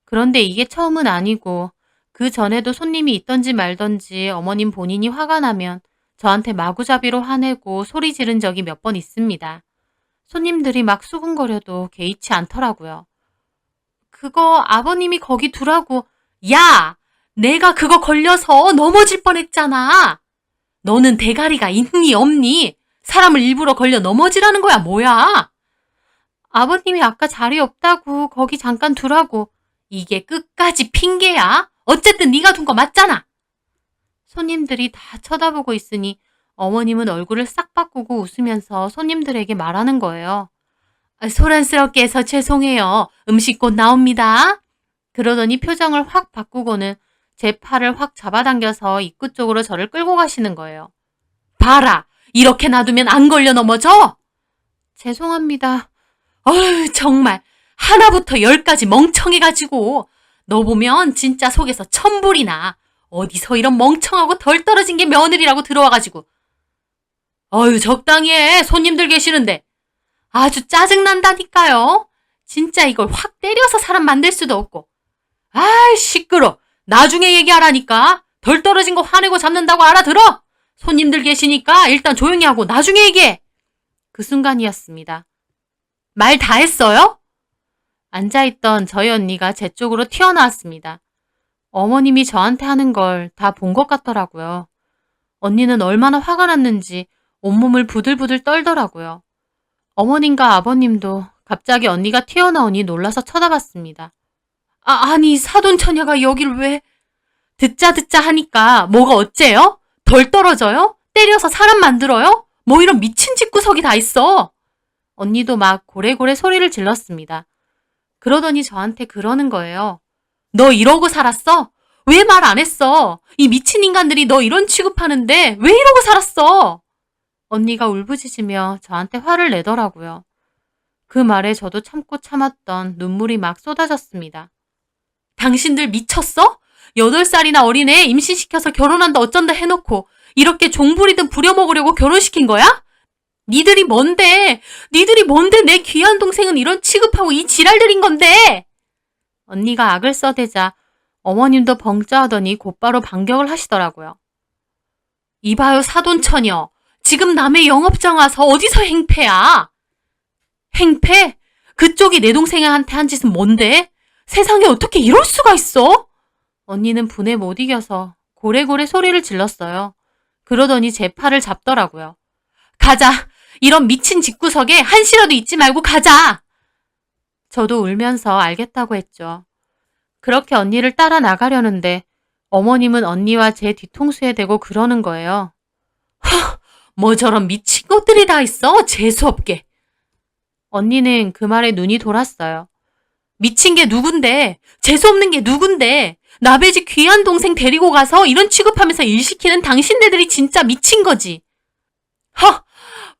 그런데 이게 처음은 아니고 그 전에도 손님이 있던지 말던지 어머님 본인이 화가 나면 저한테 마구잡이로 화내고 소리 지른 적이 몇 번 있습니다. 손님들이 막 수군거려도 개의치 않더라고요. 그거 아버님이 거기 두라고. 야! 내가 그거 걸려서 넘어질 뻔했잖아. 너는 대가리가 있니 없니? 사람을 일부러 걸려 넘어지라는 거야 뭐야? 아버님이 아까 자리 없다고 거기 잠깐 두라고. 이게 끝까지 핑계야? 어쨌든 네가 둔 거 맞잖아. 손님들이 다 쳐다보고 있으니 어머님은 얼굴을 싹 바꾸고 웃으면서 손님들에게 말하는 거예요. 소란스럽게 해서 죄송해요. 음식 곧 나옵니다. 그러더니 표정을 확 바꾸고는 제 팔을 확 잡아당겨서 입구 쪽으로 저를 끌고 가시는 거예요. 봐라! 이렇게 놔두면 안 걸려 넘어져? 죄송합니다. 어휴, 정말 하나부터 열까지 멍청해가지고 너 보면 진짜 속에서 천불이 나. 어디서 이런 멍청하고 덜 떨어진 게 며느리라고 들어와가지고. 어휴, 적당히 해. 손님들 계시는데. 아주 짜증난다니까요. 진짜 이걸 확 때려서 사람 만들 수도 없고. 아이, 시끄러. 나중에 얘기하라니까. 덜 떨어진 거 화내고 잡는다고 알아들어? 손님들 계시니까 일단 조용히 하고 나중에 얘기해. 그 순간이었습니다. 말 다 했어요? 앉아있던 저희 언니가 제 쪽으로 튀어나왔습니다. 어머님이 저한테 하는 걸 다 본 것 같더라고요. 언니는 얼마나 화가 났는지 온몸을 부들부들 떨더라고요. 어머님과 아버님도 갑자기 언니가 튀어나오니 놀라서 쳐다봤습니다. 아니 사돈처녀가 여길 왜... 듣자 하니까 뭐가 어째요? 덜 떨어져요? 때려서 사람 만들어요? 뭐 이런 미친 집구석이 다 있어. 언니도 막 고래고래 소리를 질렀습니다. 그러더니 저한테 그러는 거예요. 너 이러고 살았어? 왜 말 안 했어? 이 미친 인간들이 너 이런 취급하는데 왜 이러고 살았어? 언니가 울부짖으며 저한테 화를 내더라고요. 그 말에 저도 참고 참았던 눈물이 막 쏟아졌습니다. 당신들 미쳤어? 8살이나 어린 애 임신시켜서 결혼한다 어쩐다 해놓고 이렇게 종부리든 부려먹으려고 결혼시킨 거야? 니들이 뭔데 내 귀한 동생은 이런 취급하고 이 지랄들인 건데. 언니가 악을 써대자 어머님도 벙쪄하더니 곧바로 반격을 하시더라고요. 이봐요 사돈처녀. 지금 남의 영업장 와서 어디서 행패야? 행패? 그쪽이 내 동생한테 한 짓은 뭔데? 세상에 어떻게 이럴 수가 있어? 언니는 분에 못 이겨서 고래고래 소리를 질렀어요. 그러더니 제 팔을 잡더라고요. 가자. 이런 미친 집구석에 한시라도 잊지 말고 가자. 저도 울면서 알겠다고 했죠. 그렇게 언니를 따라 나가려는데 어머님은 언니와 제 뒤통수에 대고 그러는 거예요. 뭐 저런 미친 것들이 다 있어? 재수없게. 언니는 그 말에 눈이 돌았어요. 미친 게 누군데? 재수없는 게 누군데? 나배 집 귀한 동생 데리고 가서 이런 취급하면서 일 시키는 당신네들이 진짜 미친 거지. 허!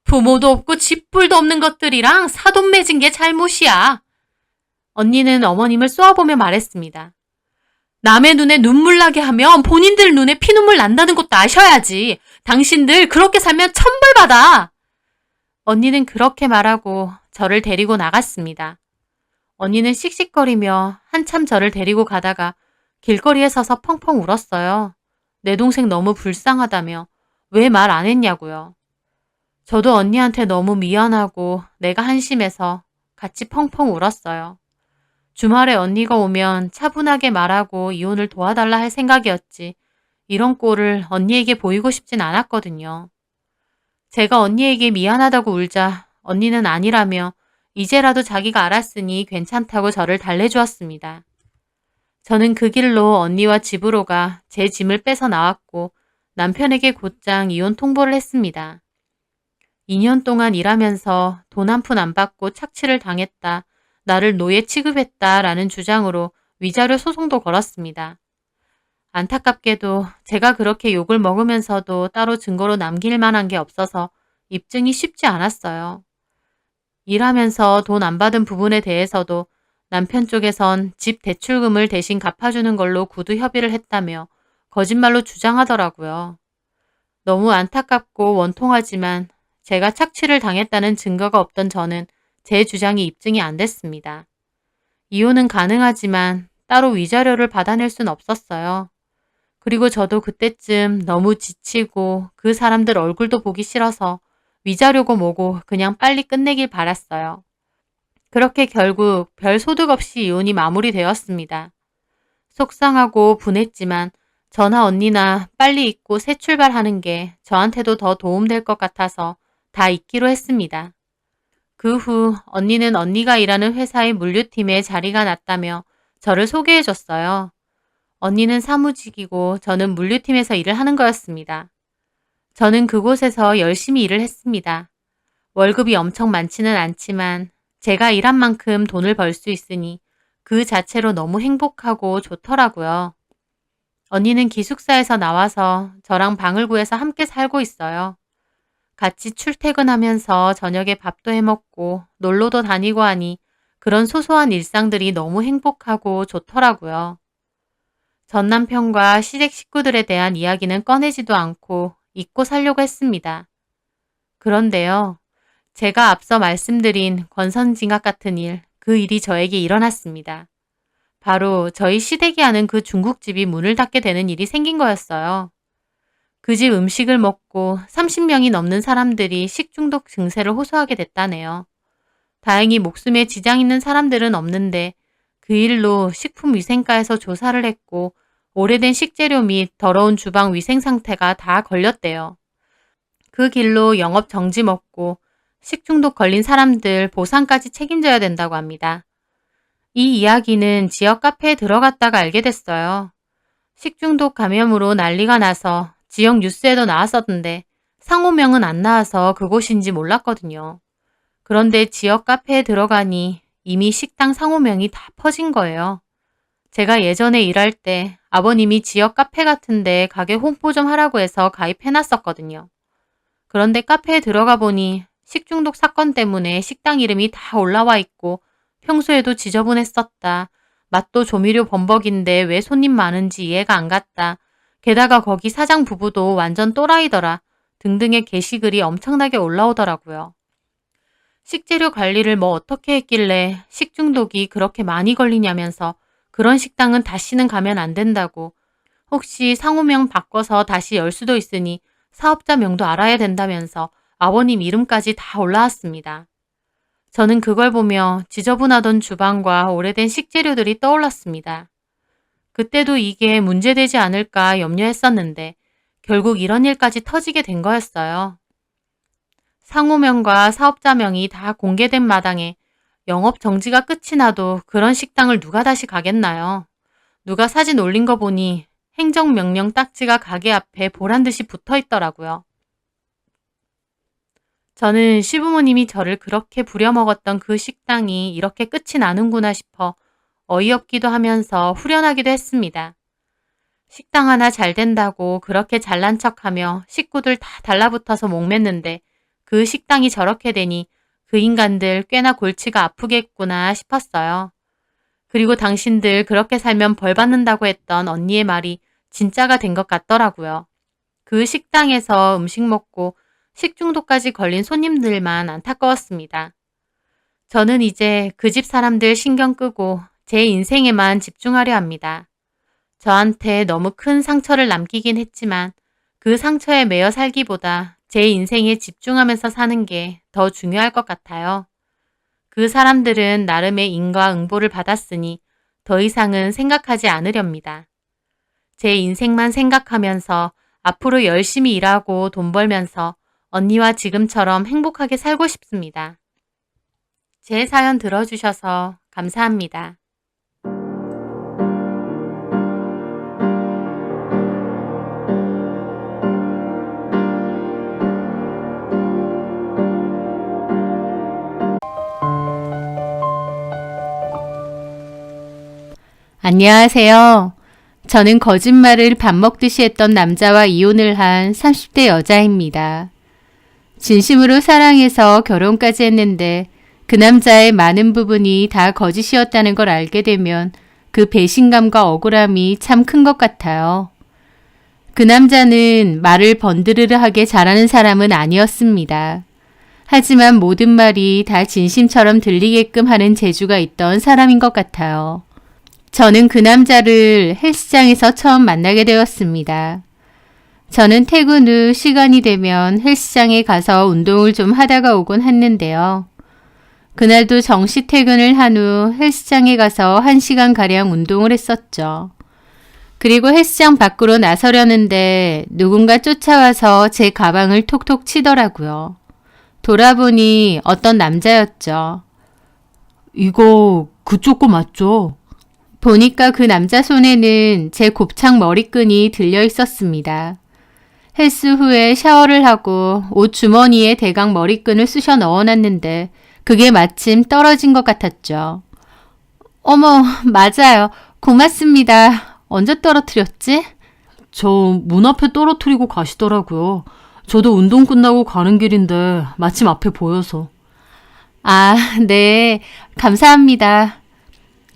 부모도 없고 집불도 없는 것들이랑 사돈 맺은 게 잘못이야. 언니는 어머님을 쏘아보며 말했습니다. 남의 눈에 눈물 나게 하면 본인들 눈에 피눈물 난다는 것도 아셔야지. 당신들 그렇게 살면 천벌받아. 언니는 그렇게 말하고 저를 데리고 나갔습니다. 언니는 씩씩거리며 한참 저를 데리고 가다가 길거리에 서서 펑펑 울었어요. 내 동생 너무 불쌍하다며 왜 말 안 했냐고요. 저도 언니한테 너무 미안하고 내가 한심해서 같이 펑펑 울었어요. 주말에 언니가 오면 차분하게 말하고 이혼을 도와달라 할 생각이었지 이런 꼴을 언니에게 보이고 싶진 않았거든요. 제가 언니에게 미안하다고 울자 언니는 아니라며 이제라도 자기가 알았으니 괜찮다고 저를 달래주었습니다. 저는 그 길로 언니와 집으로 가 제 짐을 빼서 나왔고 남편에게 곧장 이혼 통보를 했습니다. 2년 동안 일하면서 돈 한 푼 안 받고 착취를 당했다. 나를 노예 취급했다라는 주장으로 위자료 소송도 걸었습니다. 안타깝게도 제가 그렇게 욕을 먹으면서도 따로 증거로 남길 만한 게 없어서 입증이 쉽지 않았어요. 일하면서 돈 안 받은 부분에 대해서도 남편 쪽에선 집 대출금을 대신 갚아주는 걸로 구두 협의를 했다며 거짓말로 주장하더라고요. 너무 안타깝고 원통하지만 제가 착취를 당했다는 증거가 없던 저는 제 주장이 입증이 안 됐습니다. 이혼은 가능하지만 따로 위자료를 받아낼 순 없었어요. 그리고 저도 그때쯤 너무 지치고 그 사람들 얼굴도 보기 싫어서 위자료고 뭐고 그냥 빨리 끝내길 바랐어요. 그렇게 결국 별 소득 없이 이혼이 마무리되었습니다. 속상하고 분했지만 저나 언니나 빨리 잊고 새 출발하는 게 저한테도 더 도움될 것 같아서 다 잊기로 했습니다. 그 후 언니는 언니가 일하는 회사의 물류팀에 자리가 났다며 저를 소개해줬어요. 언니는 사무직이고 저는 물류팀에서 일을 하는 거였습니다. 저는 그곳에서 열심히 일을 했습니다. 월급이 엄청 많지는 않지만 제가 일한 만큼 돈을 벌 수 있으니 그 자체로 너무 행복하고 좋더라고요. 언니는 기숙사에서 나와서 저랑 방을 구해서 함께 살고 있어요. 같이 출퇴근하면서 저녁에 밥도 해먹고 놀러도 다니고 하니 그런 소소한 일상들이 너무 행복하고 좋더라고요. 전 남편과 시댁 식구들에 대한 이야기는 꺼내지도 않고 잊고 살려고 했습니다. 그런데요, 제가 앞서 말씀드린 권선징악 같은 일, 그 일이 저에게 일어났습니다. 바로 저희 시댁이 하는 그 중국집이 문을 닫게 되는 일이 생긴 거였어요. 그 집 음식을 먹고 30명이 넘는 사람들이 식중독 증세를 호소하게 됐다네요. 다행히 목숨에 지장 있는 사람들은 없는데 그 일로 식품위생과에서 조사를 했고 오래된 식재료 및 더러운 주방 위생 상태가 다 걸렸대요. 그 길로 영업 정지 먹고 식중독 걸린 사람들 보상까지 책임져야 된다고 합니다. 이 이야기는 지역 카페에 들어갔다가 알게 됐어요. 식중독 감염으로 난리가 나서 지역 뉴스에도 나왔었는데 상호명은 안 나와서 그곳인지 몰랐거든요. 그런데 지역 카페에 들어가니 이미 식당 상호명이 다 퍼진 거예요. 제가 예전에 일할 때 아버님이 지역 카페 같은데 가게 홍보 좀 하라고 해서 가입해놨었거든요. 그런데 카페에 들어가 보니 식중독 사건 때문에 식당 이름이 다 올라와 있고 평소에도 지저분했었다. 맛도 조미료 범벅인데 왜 손님 많은지 이해가 안 갔다. 게다가 거기 사장 부부도 완전 또라이더라. 등등의 게시글이 엄청나게 올라오더라고요. 식재료 관리를 뭐 어떻게 했길래 식중독이 그렇게 많이 걸리냐면서 그런 식당은 다시는 가면 안 된다고. 혹시 상호명 바꿔서 다시 열 수도 있으니 사업자 명도 알아야 된다면서 아버님 이름까지 다 올라왔습니다. 저는 그걸 보며 지저분하던 주방과 오래된 식재료들이 떠올랐습니다. 그때도 이게 문제되지 않을까 염려했었는데 결국 이런 일까지 터지게 된 거였어요. 상호명과 사업자명이 다 공개된 마당에 영업 정지가 끝이 나도 그런 식당을 누가 다시 가겠나요? 누가 사진 올린 거 보니 행정명령 딱지가 가게 앞에 보란듯이 붙어 있더라고요. 저는 시부모님이 저를 그렇게 부려먹었던 그 식당이 이렇게 끝이 나는구나 싶어 어이없기도 하면서 후련하기도 했습니다. 식당 하나 잘 된다고 그렇게 잘난 척하며 식구들 다 달라붙어서 목맸는데 그 식당이 저렇게 되니 그 인간들 꽤나 골치가 아프겠구나 싶었어요. 그리고 당신들 그렇게 살면 벌 받는다고 했던 언니의 말이 진짜가 된 것 같더라고요. 그 식당에서 음식 먹고 식중독까지 걸린 손님들만 안타까웠습니다. 저는 이제 그 집 사람들 신경 끄고 제 인생에만 집중하려 합니다. 저한테 너무 큰 상처를 남기긴 했지만 그 상처에 매여 살기보다 제 인생에 집중하면서 사는 게 더 중요할 것 같아요. 그 사람들은 나름의 인과응보를 받았으니 더 이상은 생각하지 않으렵니다. 제 인생만 생각하면서 앞으로 열심히 일하고 돈 벌면서 언니와 지금처럼 행복하게 살고 싶습니다. 제 사연 들어주셔서 감사합니다. 안녕하세요. 저는 거짓말을 밥 먹듯이 했던 남자와 이혼을 한 30대 여자입니다. 진심으로 사랑해서 결혼까지 했는데 그 남자의 많은 부분이 다 거짓이었다는 걸 알게 되면 그 배신감과 억울함이 참 큰 것 같아요. 그 남자는 말을 번드르르하게 잘하는 사람은 아니었습니다. 하지만 모든 말이 다 진심처럼 들리게끔 하는 재주가 있던 사람인 것 같아요. 저는 그 남자를 헬스장에서 처음 만나게 되었습니다. 저는 퇴근 후 시간이 되면 헬스장에 가서 운동을 좀 하다가 오곤 했는데요. 그날도 정시 퇴근을 한 후 헬스장에 가서 1시간가량 운동을 했었죠. 그리고 헬스장 밖으로 나서려는데 누군가 쫓아와서 제 가방을 톡톡 치더라고요. 돌아보니 어떤 남자였죠. 이거 그쪽 거 맞죠? 보니까 그 남자 손에는 제 곱창 머리끈이 들려 있었습니다. 헬스 후에 샤워를 하고 옷 주머니에 대강 머리끈을 쑤셔 넣어놨는데 그게 마침 떨어진 것 같았죠. 어머, 맞아요. 고맙습니다. 언제 떨어뜨렸지? 저 문 앞에 떨어뜨리고 가시더라고요. 저도 운동 끝나고 가는 길인데 마침 앞에 보여서. 아, 네. 감사합니다.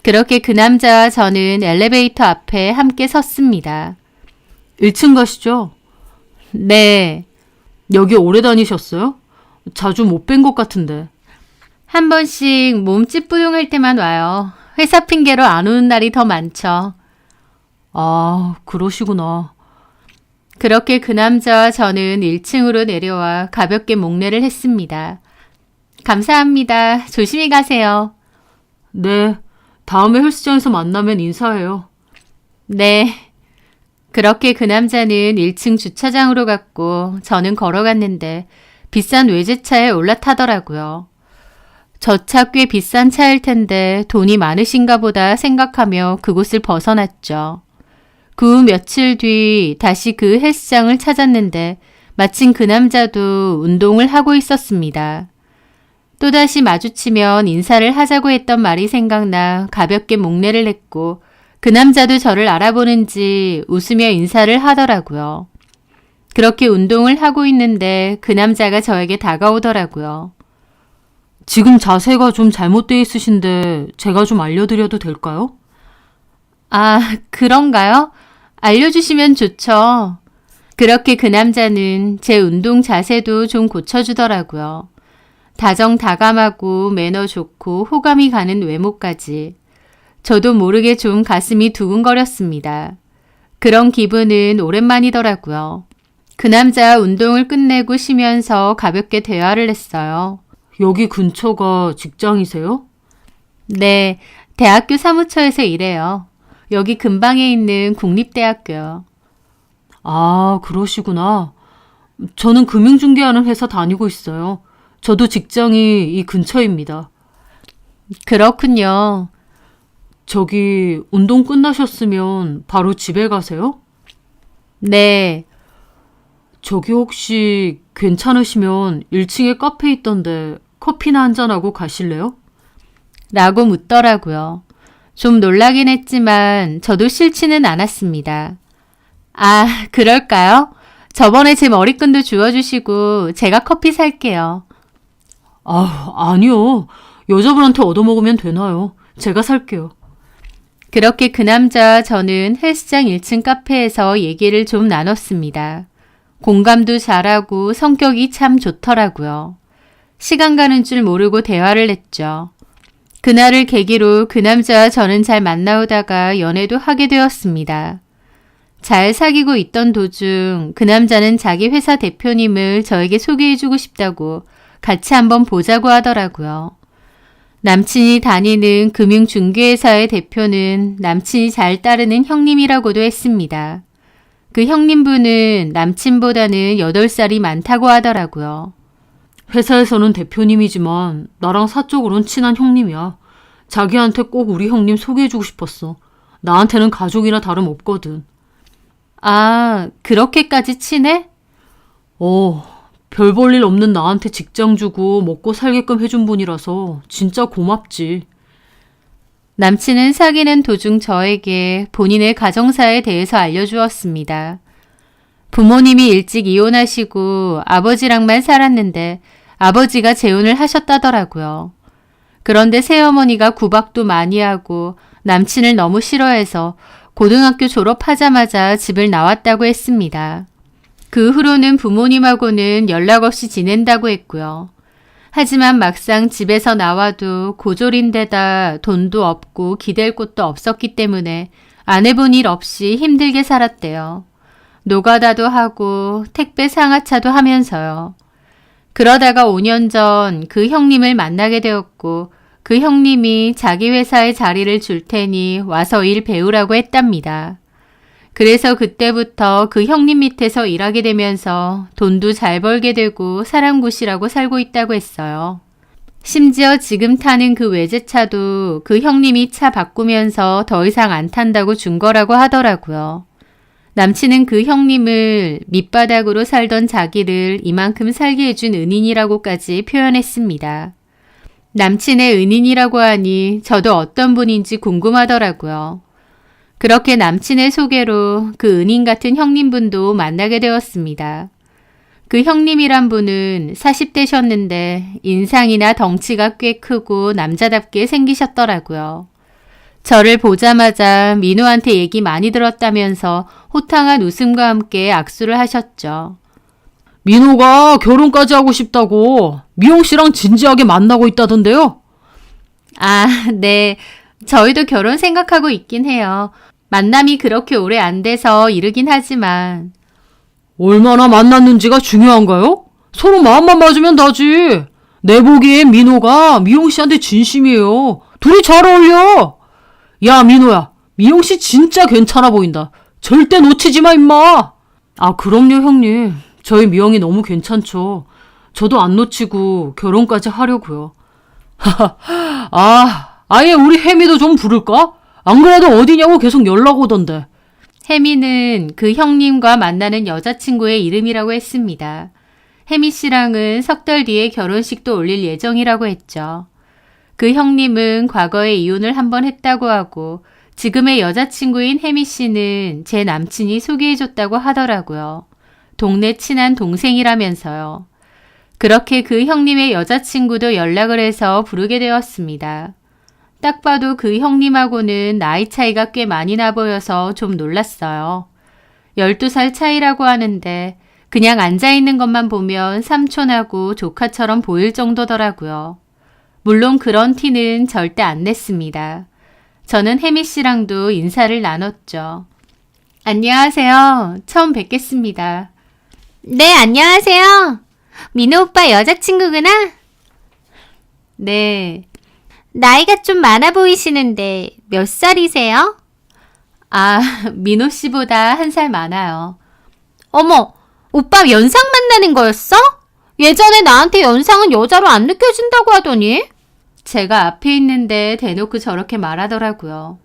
그렇게 그 남자와 저는 엘리베이터 앞에 함께 섰습니다. 1층 가시죠? 네. 여기 오래 다니셨어요? 자주 못 뵌 것 같은데. 한 번씩 몸집 부용할 때만 와요. 회사 핑계로 안 오는 날이 더 많죠. 아, 그러시구나. 그렇게 그 남자와 저는 1층으로 내려와 가볍게 목례를 했습니다. 감사합니다. 조심히 가세요. 네, 다음에 헬스장에서 만나면 인사해요. 네. 그렇게 그 남자는 1층 주차장으로 갔고 저는 걸어갔는데 비싼 외제차에 올라타더라고요. 저 차 꽤 비싼 차일 텐데 돈이 많으신가 보다 생각하며 그곳을 벗어났죠. 그 후 며칠 뒤 다시 그 헬스장을 찾았는데 마침 그 남자도 운동을 하고 있었습니다. 또다시 마주치면 인사를 하자고 했던 말이 생각나 가볍게 목례를 했고 그 남자도 저를 알아보는지 웃으며 인사를 하더라고요. 그렇게 운동을 하고 있는데 그 남자가 저에게 다가오더라고요. 지금 자세가 좀 잘못되어 있으신데 제가 좀 알려드려도 될까요? 아, 그런가요? 알려주시면 좋죠. 그렇게 그 남자는 제 운동 자세도 좀 고쳐주더라고요. 다정다감하고 매너 좋고 호감이 가는 외모까지. 저도 모르게 좀 가슴이 두근거렸습니다. 그런 기분은 오랜만이더라고요. 그 남자 운동을 끝내고 쉬면서 가볍게 대화를 했어요. 여기 근처가 직장이세요? 네, 대학교 사무처에서 일해요. 여기 근방에 있는 국립대학교요. 아, 그러시구나. 저는 금융중개하는 회사 다니고 있어요. 저도 직장이 이 근처입니다. 그렇군요. 저기 운동 끝나셨으면 바로 집에 가세요? 네. 저기 혹시 괜찮으시면 1층에 카페 있던데 커피나 한잔하고 가실래요? 라고 묻더라고요. 좀 놀라긴 했지만 저도 싫지는 않았습니다. 아, 그럴까요? 저번에 제 머리끈도 주워주시고 제가 커피 살게요. 아니요. 여자분한테 얻어먹으면 되나요? 제가 살게요. 그렇게 그 남자와 저는 헬스장 1층 카페에서 얘기를 좀 나눴습니다. 공감도 잘하고 성격이 참 좋더라고요. 시간 가는 줄 모르고 대화를 했죠. 그날을 계기로 그 남자와 저는 잘 만나오다가 연애도 하게 되었습니다. 잘 사귀고 있던 도중 그 남자는 자기 회사 대표님을 저에게 소개해주고 싶다고 같이 한번 보자고 하더라고요. 남친이 다니는 금융중개회사의 대표는 남친이 잘 따르는 형님이라고도 했습니다. 그 형님분은 남친보다는 8살이 많다고 하더라고요. 회사에서는 대표님이지만 나랑 사적으로는 친한 형님이야. 자기한테 꼭 우리 형님 소개해주고 싶었어. 나한테는 가족이나 다름없거든. 아, 그렇게까지 친해? 별 볼 일 없는 나한테 직장 주고 먹고 살게끔 해준 분이라서 진짜 고맙지. 남친은 사귀는 도중 저에게 본인의 가정사에 대해서 알려주었습니다. 부모님이 일찍 이혼하시고 아버지랑만 살았는데 아버지가 재혼을 하셨다더라고요. 그런데 새어머니가 구박도 많이 하고 남친을 너무 싫어해서 고등학교 졸업하자마자 집을 나왔다고 했습니다. 그 후로는 부모님하고는 연락 없이 지낸다고 했고요. 하지만 막상 집에서 나와도 고졸인데다 돈도 없고 기댈 곳도 없었기 때문에 안 해본 일 없이 힘들게 살았대요. 노가다도 하고 택배 상하차도 하면서요. 그러다가 5년 전 그 형님을 만나게 되었고 그 형님이 자기 회사에 자리를 줄 테니 와서 일 배우라고 했답니다. 그래서 그때부터 그 형님 밑에서 일하게 되면서 돈도 잘 벌게 되고 사랑굿이라고 살고 있다고 했어요. 심지어 지금 타는 그 외제차도 그 형님이 차 바꾸면서 더 이상 안 탄다고 준 거라고 하더라고요. 남친은 그 형님을 밑바닥으로 살던 자기를 이만큼 살게 해준 은인이라고까지 표현했습니다. 남친의 은인이라고 하니 저도 어떤 분인지 궁금하더라고요. 그렇게 남친의 소개로 그 은인 같은 형님분도 만나게 되었습니다. 그 형님이란 분은 40대셨는데 인상이나 덩치가 꽤 크고 남자답게 생기셨더라고요. 저를 보자마자 민호한테 얘기 많이 들었다면서 호탕한 웃음과 함께 악수를 하셨죠. 민호가 결혼까지 하고 싶다고 미영 씨랑 진지하게 만나고 있다던데요? 아, 네. 저희도 결혼 생각하고 있긴 해요. 만남이 그렇게 오래 안 돼서 이르긴 하지만. 얼마나 만났는지가 중요한가요? 서로 마음만 맞으면 다지. 내 보기엔 민호가 미영 씨한테 진심이에요. 둘이 잘 어울려. 야, 민호야. 미영 씨 진짜 괜찮아 보인다. 절대 놓치지 마, 임마. 그럼요, 형님. 저희 미영이 너무 괜찮죠. 저도 안 놓치고 결혼까지 하려고요. 아예 우리 혜미도 좀 부를까? 안 그래도 어디냐고 계속 연락 오던데. 혜미는 그 형님과 만나는 여자친구의 이름이라고 했습니다. 혜미 씨랑은 석 달 뒤에 결혼식도 올릴 예정이라고 했죠. 그 형님은 과거에 이혼을 한 번 했다고 하고 지금의 여자친구인 혜미 씨는 제 남친이 소개해줬다고 하더라고요. 동네 친한 동생이라면서요. 그렇게 그 형님의 여자친구도 연락을 해서 부르게 되었습니다. 딱 봐도 그 형님하고는 나이 차이가 꽤 많이 나 보여서 좀 놀랐어요. 12살 차이라고 하는데 그냥 앉아있는 것만 보면 삼촌하고 조카처럼 보일 정도더라고요. 물론 그런 티는 절대 안 냈습니다. 저는 혜미 씨랑도 인사를 나눴죠. 안녕하세요. 처음 뵙겠습니다. 네, 안녕하세요. 민호 오빠 여자친구구나? 네. 나이가 좀 많아 보이시는데 몇 살이세요? 민호 씨보다 1살 많아요. 어머, 오빠 연상 만나는 거였어? 예전에 나한테 연상은 여자로 안 느껴진다고 하더니? 제가 앞에 있는데 대놓고 저렇게 말하더라고요.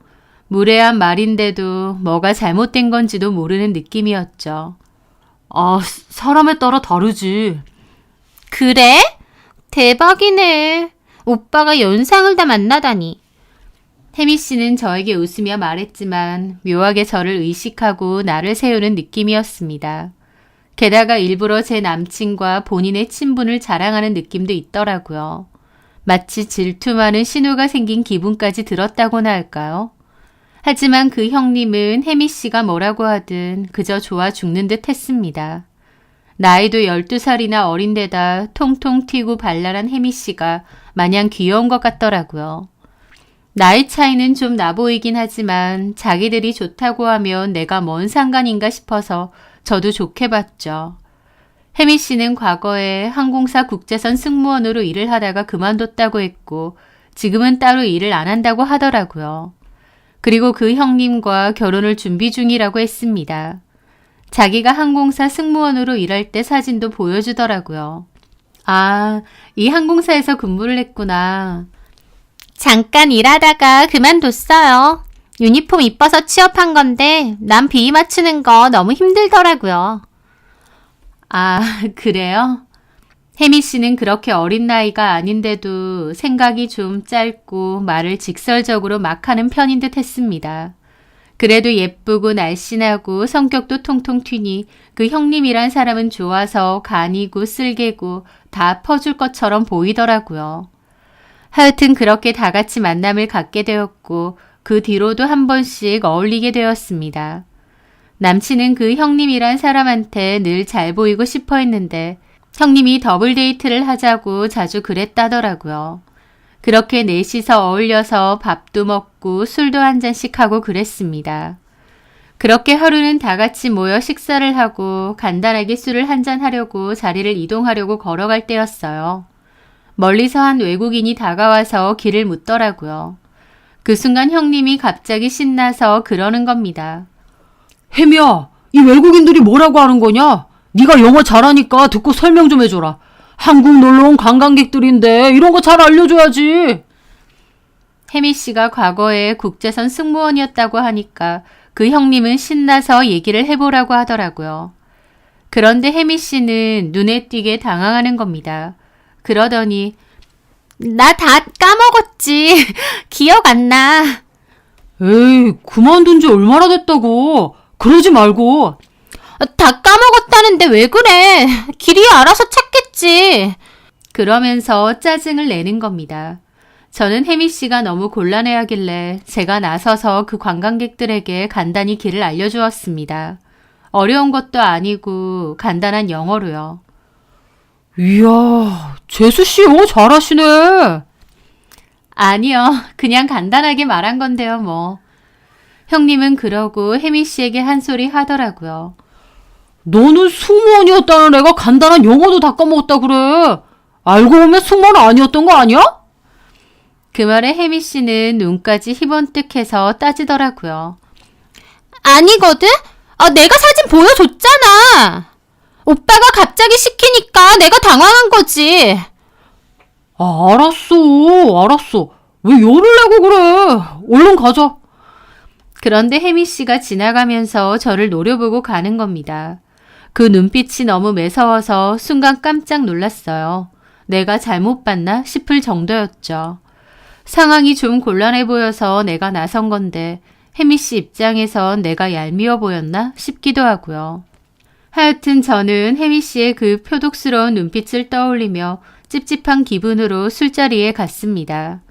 무례한 말인데도 뭐가 잘못된 건지도 모르는 느낌이었죠. 아, 사람에 따라 다르지. 그래? 대박이네. 오빠가 연상을 다 만나다니. 혜미 씨는 저에게 웃으며 말했지만 묘하게 저를 의식하고 나를 세우는 느낌이었습니다. 게다가 일부러 제 남친과 본인의 친분을 자랑하는 느낌도 있더라고요. 마치 질투 많은 신호가 생긴 기분까지 들었다고나 할까요? 하지만 그 형님은 혜미 씨가 뭐라고 하든 그저 좋아 죽는 듯 했습니다. 나이도 12살이나 어린데다 통통 튀고 발랄한 혜미 씨가 마냥 귀여운 것 같더라고요. 나이 차이는 좀 나 보이긴 하지만 자기들이 좋다고 하면 내가 뭔 상관인가 싶어서 저도 좋게 봤죠. 혜미 씨는 과거에 항공사 국제선 승무원으로 일을 하다가 그만뒀다고 했고 지금은 따로 일을 안 한다고 하더라고요. 그리고 그 형님과 결혼을 준비 중이라고 했습니다. 자기가 항공사 승무원으로 일할 때 사진도 보여주더라고요. 아, 이 항공사에서 근무를 했구나. 잠깐 일하다가 그만뒀어요. 유니폼 이뻐서 취업한 건데 남 비위 맞추는 거 너무 힘들더라고요. 아, 그래요? 혜미 씨는 그렇게 어린 나이가 아닌데도 생각이 좀 짧고 말을 직설적으로 막 하는 편인 듯 했습니다. 그래도 예쁘고 날씬하고 성격도 통통 튀니 그 형님이란 사람은 좋아서 간이고 쓸개고 다 퍼줄 것처럼 보이더라고요. 하여튼 그렇게 다 같이 만남을 갖게 되었고 그 뒤로도 한 번씩 어울리게 되었습니다. 남친은 그 형님이란 사람한테 늘 잘 보이고 싶어 했는데 형님이 더블 데이트를 하자고 자주 그랬다더라고요. 그렇게 넷이서 어울려서 밥도 먹고 술도 한 잔씩 하고 그랬습니다. 그렇게 하루는 다 같이 모여 식사를 하고 간단하게 술을 한 잔 하려고 자리를 이동하려고 걸어갈 때였어요. 멀리서 한 외국인이 다가와서 길을 묻더라고요. 그 순간 형님이 갑자기 신나서 그러는 겁니다. 혜미야, 이 외국인들이 뭐라고 하는 거냐? 네가 영어 잘하니까 듣고 설명 좀 해줘라. 한국 놀러온 관광객들인데 이런 거 잘 알려줘야지. 혜미 씨가 과거에 국제선 승무원이었다고 하니까 그 형님은 신나서 얘기를 해보라고 하더라고요. 그런데 혜미 씨는 눈에 띄게 당황하는 겁니다. 그러더니 나 다 까먹었지. 기억 안 나. 에이, 그만둔 지 얼마나 됐다고. 그러지 말고. 다 까먹었다는데 왜 그래? 길이 알아서 찾겠지. 그러면서 짜증을 내는 겁니다. 저는 혜미 씨가 너무 곤란해하길래 제가 나서서 그 관광객들에게 간단히 길을 알려주었습니다. 어려운 것도 아니고 간단한 영어로요. 이야, 재수씨 영어 잘하시네. 아니요. 그냥 간단하게 말한 건데요, 뭐. 형님은 그러고 혜미 씨에게 한 소리 하더라고요. 너는 승무원이었다는 애가 간단한 영어도 다 까먹었다 그래. 알고 보면 승무원 아니었던 거 아니야? 그 말에 혜미 씨는 눈까지 희번뜩해서 따지더라고요. 아니거든? 내가 사진 보여줬잖아. 오빠가 갑자기 시키니까 내가 당황한 거지. 아, 알았어. 왜 열을 내고 그래? 얼른 가자. 그런데 혜미 씨가 지나가면서 저를 노려보고 가는 겁니다. 그 눈빛이 너무 매서워서 순간 깜짝 놀랐어요. 내가 잘못 봤나 싶을 정도였죠. 상황이 좀 곤란해 보여서 내가 나선 건데 혜미 씨 입장에선 내가 얄미워 보였나 싶기도 하고요. 하여튼 저는 혜미 씨의 그 표독스러운 눈빛을 떠올리며 찝찝한 기분으로 술자리에 갔습니다.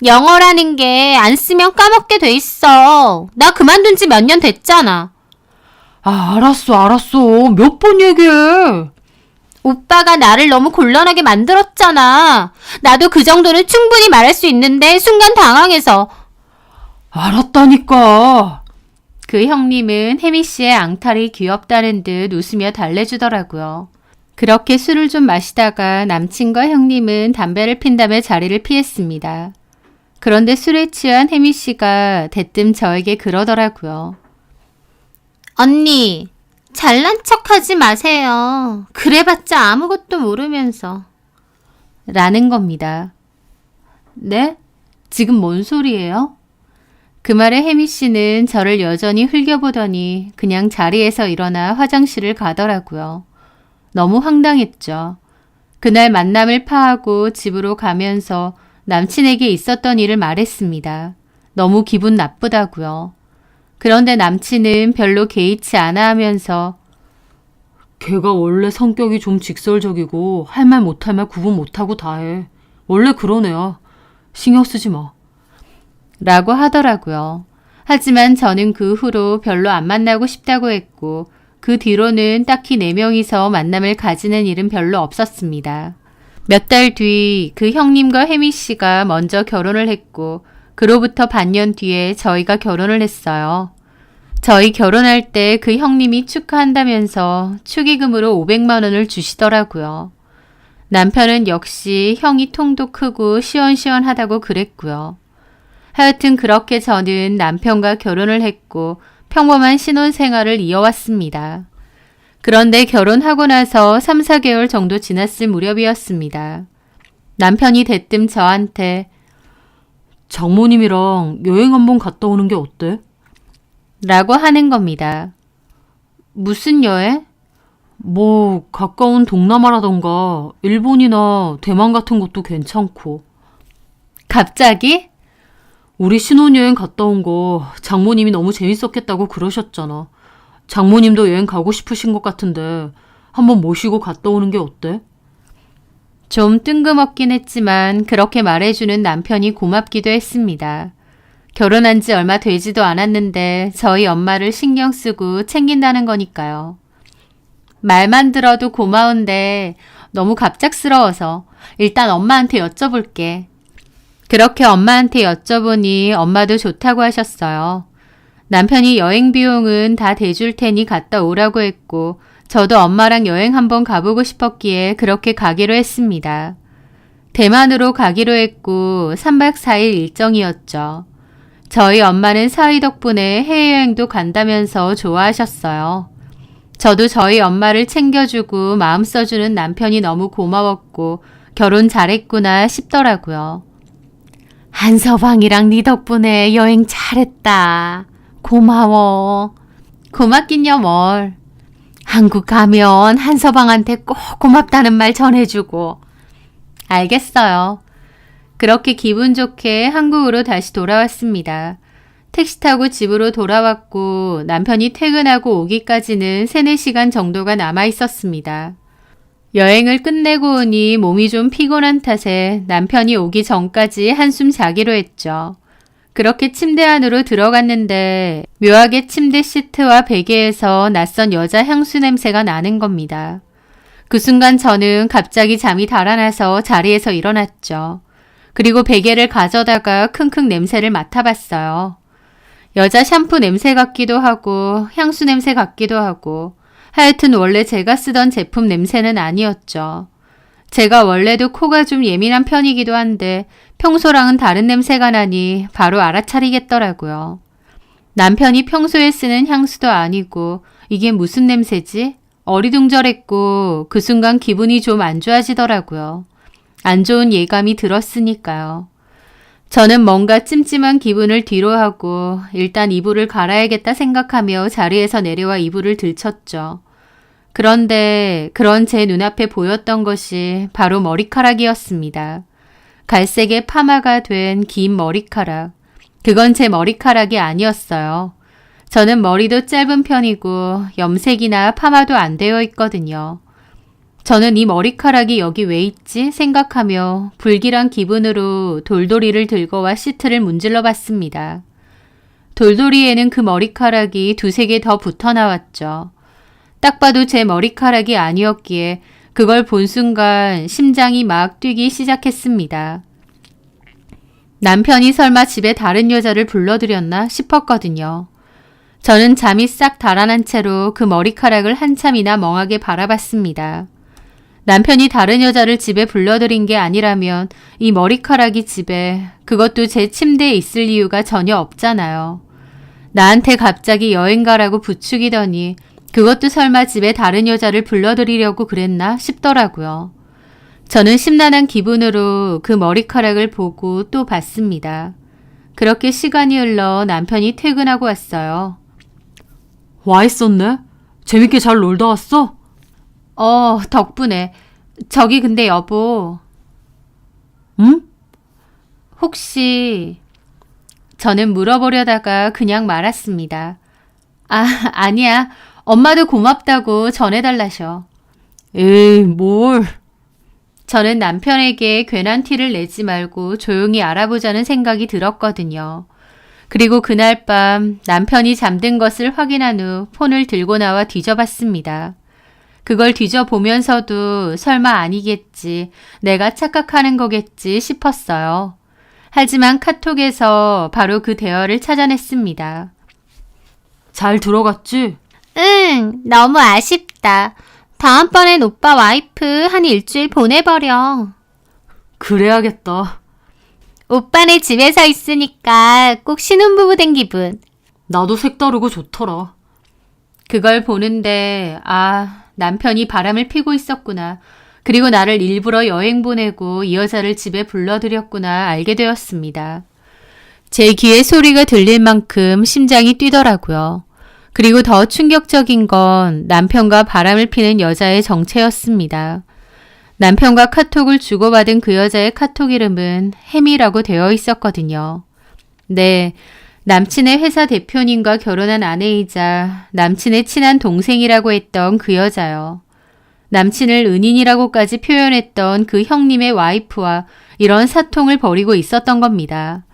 영어라는 게 안 쓰면 까먹게 돼 있어. 나 그만둔 지 몇 년 됐잖아. 아, 알았어. 몇 번 얘기해. 오빠가 나를 너무 곤란하게 만들었잖아. 나도 그 정도는 충분히 말할 수 있는데 순간 당황해서. 알았다니까. 그 형님은 혜미 씨의 앙탈이 귀엽다는 듯 웃으며 달래주더라고요. 그렇게 술을 좀 마시다가 남친과 형님은 담배를 핀다며 자리를 피했습니다. 그런데 술에 취한 혜미 씨가 대뜸 저에게 그러더라고요. 언니, 잘난 척하지 마세요. 그래봤자 아무것도 모르면서. 라는 겁니다. 네? 지금 뭔 소리예요? 그 말에 혜미 씨는 저를 여전히 흘겨보더니 그냥 자리에서 일어나 화장실을 가더라고요. 너무 황당했죠. 그날 만남을 파하고 집으로 가면서 남친에게 있었던 일을 말했습니다. 너무 기분 나쁘다고요. 그런데 남친은 별로 개의치 않아 하면서 걔가 원래 성격이 좀 직설적이고 할 말 못할 말 구분 못하고 다 해. 원래 그런 애야. 신경 쓰지 마. 라고 하더라고요. 하지만 저는 그 후로 별로 안 만나고 싶다고 했고 그 뒤로는 딱히 4명이서 만남을 가지는 일은 별로 없었습니다. 몇 달 뒤 그 형님과 혜미 씨가 먼저 결혼을 했고 그로부터 반년 뒤에 저희가 결혼을 했어요. 저희 결혼할 때 그 형님이 축하한다면서 축의금으로 500만 원을 주시더라고요. 남편은 역시 형이 통도 크고 시원시원하다고 그랬고요. 하여튼 그렇게 저는 남편과 결혼을 했고 평범한 신혼생활을 이어왔습니다. 그런데 결혼하고 나서 3, 4개월 정도 지났을 무렵이었습니다. 남편이 대뜸 저한테 장모님이랑 여행 한번 갔다 오는 게 어때? 라고 하는 겁니다. 무슨 여행? 뭐 가까운 동남아라던가 일본이나 대만 같은 것도 괜찮고. 갑자기? 우리 신혼여행 갔다 온 거 장모님이 너무 재밌었겠다고 그러셨잖아. 장모님도 여행 가고 싶으신 것 같은데 한번 모시고 갔다 오는 게 어때? 좀 뜬금없긴 했지만 그렇게 말해주는 남편이 고맙기도 했습니다. 결혼한 지 얼마 되지도 않았는데 저희 엄마를 신경 쓰고 챙긴다는 거니까요. 말만 들어도 고마운데 너무 갑작스러워서 일단 엄마한테 여쭤볼게. 그렇게 엄마한테 여쭤보니 엄마도 좋다고 하셨어요. 남편이 여행 비용은 다 대줄 테니 갔다 오라고 했고 저도 엄마랑 여행 한번 가보고 싶었기에 그렇게 가기로 했습니다. 대만으로 가기로 했고 3박 4일 일정이었죠. 저희 엄마는 사위 덕분에 해외여행도 간다면서 좋아하셨어요. 저도 저희 엄마를 챙겨주고 마음 써주는 남편이 너무 고마웠고 결혼 잘했구나 싶더라고요. 한서방이랑 네 덕분에 여행 잘했다. 고마워. 고맙긴요 뭘. 한국 가면 한서방한테 꼭 고맙다는 말 전해주고. 알겠어요. 그렇게 기분 좋게 한국으로 다시 돌아왔습니다. 택시 타고 집으로 돌아왔고 남편이 퇴근하고 오기까지는 3, 4시간 정도가 남아 있었습니다. 여행을 끝내고 오니 몸이 좀 피곤한 탓에 남편이 오기 전까지 한숨 자기로 했죠. 그렇게 침대 안으로 들어갔는데 묘하게 침대 시트와 베개에서 낯선 여자 향수 냄새가 나는 겁니다. 그 순간 저는 갑자기 잠이 달아나서 자리에서 일어났죠. 그리고 베개를 가져다가 킁킁 냄새를 맡아봤어요. 여자 샴푸 냄새 같기도 하고 향수 냄새 같기도 하고 하여튼 원래 제가 쓰던 제품 냄새는 아니었죠. 제가 원래도 코가 좀 예민한 편이기도 한데 평소랑은 다른 냄새가 나니 바로 알아차리겠더라고요. 남편이 평소에 쓰는 향수도 아니고 이게 무슨 냄새지? 어리둥절했고 그 순간 기분이 좀 안 좋아지더라고요. 안 좋은 예감이 들었으니까요. 저는 뭔가 찜찜한 기분을 뒤로하고 일단 이불을 갈아야겠다 생각하며 자리에서 내려와 이불을 들쳤죠. 그런데 그런 제 눈앞에 보였던 것이 바로 머리카락이었습니다. 갈색의 파마가 된 긴 머리카락. 그건 제 머리카락이 아니었어요. 저는 머리도 짧은 편이고 염색이나 파마도 안 되어 있거든요. 저는 이 머리카락이 여기 왜 있지 생각하며 불길한 기분으로 돌돌이를 들고 와 시트를 문질러 봤습니다. 돌돌이에는 그 머리카락이 2~3개 더 붙어 나왔죠. 딱 봐도 제 머리카락이 아니었기에 그걸 본 순간 심장이 막 뛰기 시작했습니다. 남편이 설마 집에 다른 여자를 불러들였나 싶었거든요. 저는 잠이 싹 달아난 채로 그 머리카락을 한참이나 멍하게 바라봤습니다. 남편이 다른 여자를 집에 불러들인 게 아니라면 이 머리카락이 집에, 그것도 제 침대에 있을 이유가 전혀 없잖아요. 나한테 갑자기 여행 가라고 부추기더니 그것도 설마 집에 다른 여자를 불러들이려고 그랬나 싶더라고요. 저는 심란한 기분으로 그 머리카락을 보고 또 봤습니다. 그렇게 시간이 흘러 남편이 퇴근하고 왔어요. 와 있었네? 재밌게 잘 놀다 왔어? 덕분에. 저기 근데 여보, 응? 혹시 저는 물어보려다가 그냥 말았습니다. 아니야. 엄마도 고맙다고 전해달라셔. 에이, 뭘. 저는 남편에게 괜한 티를 내지 말고 조용히 알아보자는 생각이 들었거든요. 그리고 그날 밤 남편이 잠든 것을 확인한 후 폰을 들고 나와 뒤져봤습니다. 그걸 뒤져보면서도 설마 아니겠지, 내가 착각하는 거겠지 싶었어요. 하지만 카톡에서 바로 그 대화를 찾아냈습니다. 잘 들어갔지? 응, 너무 아쉽다. 다음번엔 오빠 와이프 한 일주일 보내버려. 그래야겠다. 오빠네 집에서 있으니까 꼭 신혼부부 된 기분. 나도 색다르고 좋더라. 그걸 보는데 남편이 바람을 피고 있었구나. 그리고 나를 일부러 여행 보내고 이 여자를 집에 불러들였구나 알게 되었습니다. 제 귀에 소리가 들릴 만큼 심장이 뛰더라고요. 그리고 더 충격적인 건 남편과 바람을 피는 여자의 정체였습니다. 남편과 카톡을 주고받은 그 여자의 카톡 이름은 혜미라고 되어 있었거든요. 네, 남친의 회사 대표님과 결혼한 아내이자 남친의 친한 동생이라고 했던 그 여자요. 남친을 은인이라고까지 표현했던 그 형님의 와이프와 이런 사통을 벌이고 있었던 겁니다.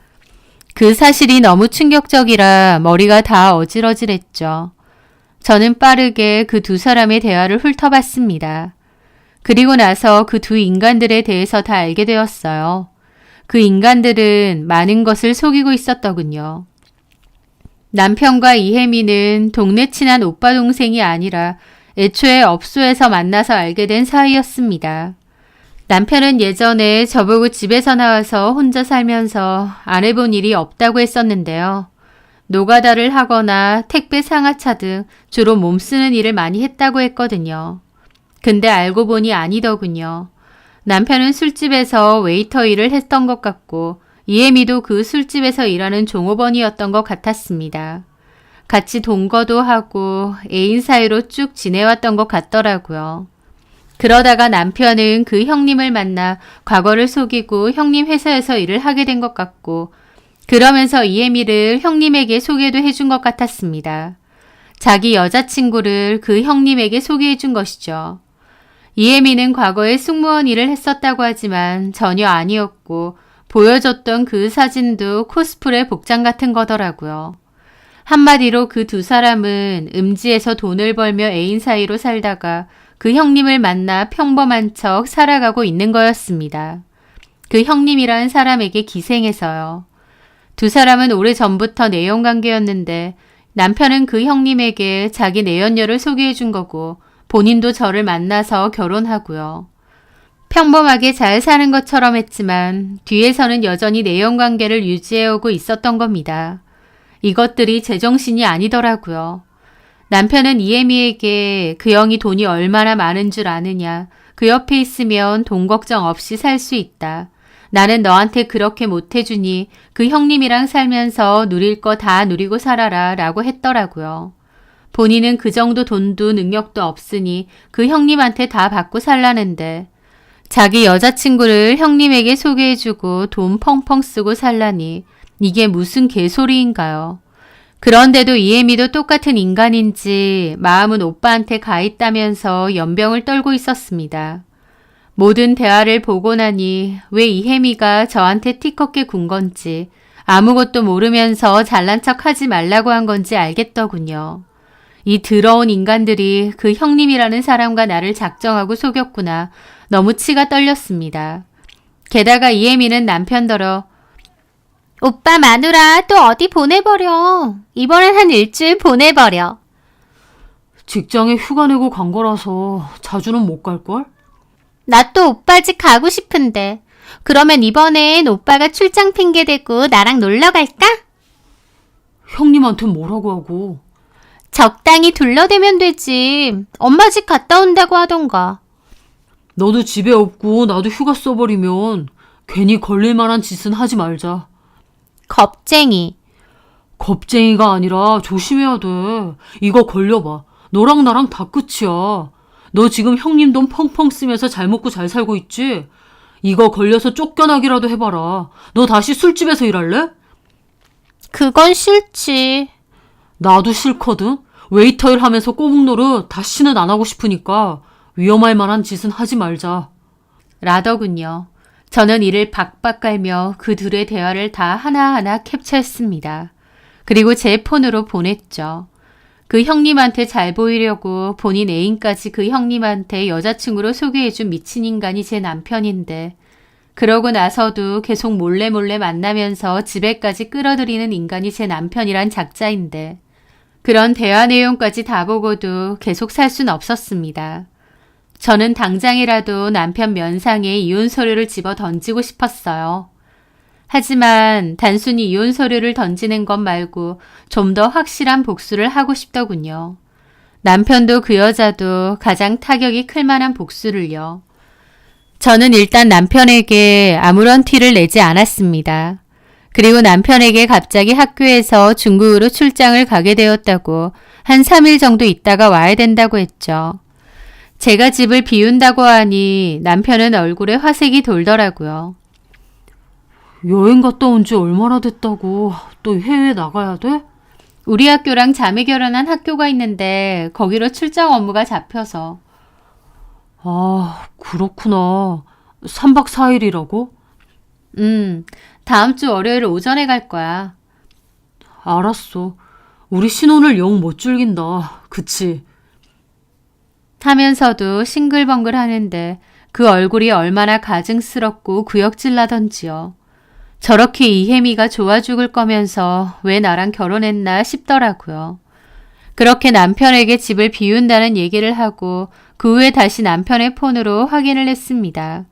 그 사실이 너무 충격적이라 머리가 다 어질어질했죠. 저는 빠르게 그 두 사람의 대화를 훑어봤습니다. 그리고 나서 그 두 인간들에 대해서 다 알게 되었어요. 그 인간들은 많은 것을 속이고 있었더군요. 남편과 이혜미는 동네 친한 오빠 동생이 아니라 애초에 업소에서 만나서 알게 된 사이였습니다. 남편은 예전에 저보고 집에서 나와서 혼자 살면서 안 해본 일이 없다고 했었는데요. 노가다를 하거나 택배 상하차 등 주로 몸 쓰는 일을 많이 했다고 했거든요. 근데 알고 보니 아니더군요. 남편은 술집에서 웨이터 일을 했던 것 같고 이혜미도 그 술집에서 일하는 종업원이었던 것 같았습니다. 같이 동거도 하고 애인 사이로 쭉 지내왔던 것 같더라고요. 그러다가 남편은 그 형님을 만나 과거를 속이고 형님 회사에서 일을 하게 된 것 같고 그러면서 이혜미를 형님에게 소개도 해준 것 같았습니다. 자기 여자친구를 그 형님에게 소개해준 것이죠. 이혜미는 과거에 승무원 일을 했었다고 하지만 전혀 아니었고 보여줬던 그 사진도 코스프레 복장 같은 거더라고요. 한마디로 그 두 사람은 음지에서 돈을 벌며 애인 사이로 살다가 그 형님을 만나 평범한 척 살아가고 있는 거였습니다. 그 형님이란 사람에게 기생해서요. 두 사람은 오래전부터 내연관계였는데 남편은 그 형님에게 자기 내연녀를 소개해준 거고 본인도 저를 만나서 결혼하고요. 평범하게 잘 사는 것처럼 했지만 뒤에서는 여전히 내연관계를 유지해오고 있었던 겁니다. 이것들이 제정신이 아니더라고요. 남편은 이혜미에게 그 형이 돈이 얼마나 많은 줄 아느냐. 그 옆에 있으면 돈 걱정 없이 살 수 있다. 나는 너한테 그렇게 못해주니 그 형님이랑 살면서 누릴 거 다 누리고 살아라 라고 했더라고요. 본인은 그 정도 돈도 능력도 없으니 그 형님한테 다 받고 살라는데 자기 여자친구를 형님에게 소개해주고 돈 펑펑 쓰고 살라니 이게 무슨 개소리인가요? 그런데도 이혜미도 똑같은 인간인지 마음은 오빠한테 가 있다면서 연병을 떨고 있었습니다. 모든 대화를 보고 나니 왜 이혜미가 저한테 티껍게 군 건지 아무것도 모르면서 잘난 척 하지 말라고 한 건지 알겠더군요. 이 더러운 인간들이 그 형님이라는 사람과 나를 작정하고 속였구나. 너무 치가 떨렸습니다. 게다가 이혜미는 남편더러 오빠 마누라 또 어디 보내버려. 이번엔 한 일주일 보내버려. 직장에 휴가 내고 간 거라서 자주는 못 갈걸? 나 또 오빠 집 가고 싶은데. 그러면 이번엔 오빠가 출장 핑계 대고 나랑 놀러 갈까? 형님한테 뭐라고 하고. 적당히 둘러대면 되지. 엄마 집 갔다 온다고 하던가. 너도 집에 없고 나도 휴가 써버리면 괜히 걸릴 만한 짓은 하지 말자. 겁쟁이. 겁쟁이가 아니라 조심해야 돼. 이거 걸려봐. 너랑 나랑 다 끝이야. 너 지금 형님 돈 펑펑 쓰면서 잘 먹고 잘 살고 있지? 이거 걸려서 쫓겨나기라도 해봐라. 너 다시 술집에서 일할래? 그건 싫지. 나도 싫거든. 웨이터 일 하면서 꼬북노릇 다시는 안 하고 싶으니까 위험할 만한 짓은 하지 말자. 라더군요. 저는 이를 박박 깔며 그 둘의 대화를 다 하나하나 캡처했습니다. 그리고 제 폰으로 보냈죠. 그 형님한테 잘 보이려고 본인 애인까지 그 형님한테 여자친구로 소개해준 미친 인간이 제 남편인데, 그러고 나서도 계속 몰래 만나면서 집에까지 끌어들이는 인간이 제 남편이란 작자인데, 그런 대화 내용까지 다 보고도 계속 살 순 없었습니다. 저는 당장이라도 남편 면상에 이혼 서류를 집어 던지고 싶었어요. 하지만 단순히 이혼 서류를 던지는 것 말고 좀 더 확실한 복수를 하고 싶더군요. 남편도 그 여자도 가장 타격이 클 만한 복수를요. 저는 일단 남편에게 아무런 티를 내지 않았습니다. 그리고 남편에게 갑자기 학교에서 중국으로 출장을 가게 되었다고 한 3일 정도 있다가 와야 된다고 했죠. 제가 집을 비운다고 하니 남편은 얼굴에 화색이 돌더라고요. 여행 갔다 온 지 얼마나 됐다고 또 해외 나가야 돼? 우리 학교랑 자매 결혼한 학교가 있는데 거기로 출장 업무가 잡혀서. 아, 그렇구나. 3박 4일이라고? 다음 주 월요일 오전에 갈 거야. 알았어. 우리 신혼을 영 못 즐긴다. 그치? 하면서도 싱글벙글 하는데 그 얼굴이 얼마나 가증스럽고 구역질 나던지요. 저렇게 이혜미가 좋아 죽을 거면서 왜 나랑 결혼했나 싶더라고요. 그렇게 남편에게 집을 비운다는 얘기를 하고 그 후에 다시 남편의 폰으로 확인을 했습니다.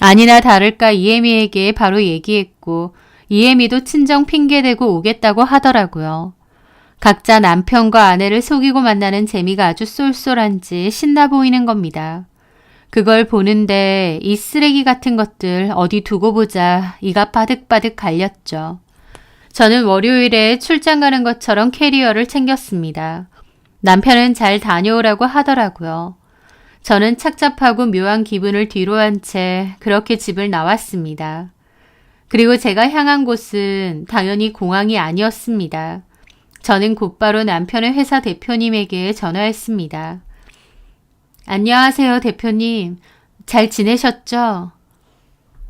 아니나 다를까 이혜미에게 바로 얘기했고 이혜미도 친정 핑계대고 오겠다고 하더라고요. 각자 남편과 아내를 속이고 만나는 재미가 아주 쏠쏠한지 신나 보이는 겁니다. 그걸 보는데 이 쓰레기 같은 것들 어디 두고 보자 이가 바득바득 갈렸죠. 저는 월요일에 출장 가는 것처럼 캐리어를 챙겼습니다. 남편은 잘 다녀오라고 하더라고요. 저는 착잡하고 묘한 기분을 뒤로 한 채 그렇게 집을 나왔습니다. 그리고 제가 향한 곳은 당연히 공항이 아니었습니다. 저는 곧바로 남편의 회사 대표님에게 전화했습니다. 안녕하세요, 대표님. 잘 지내셨죠?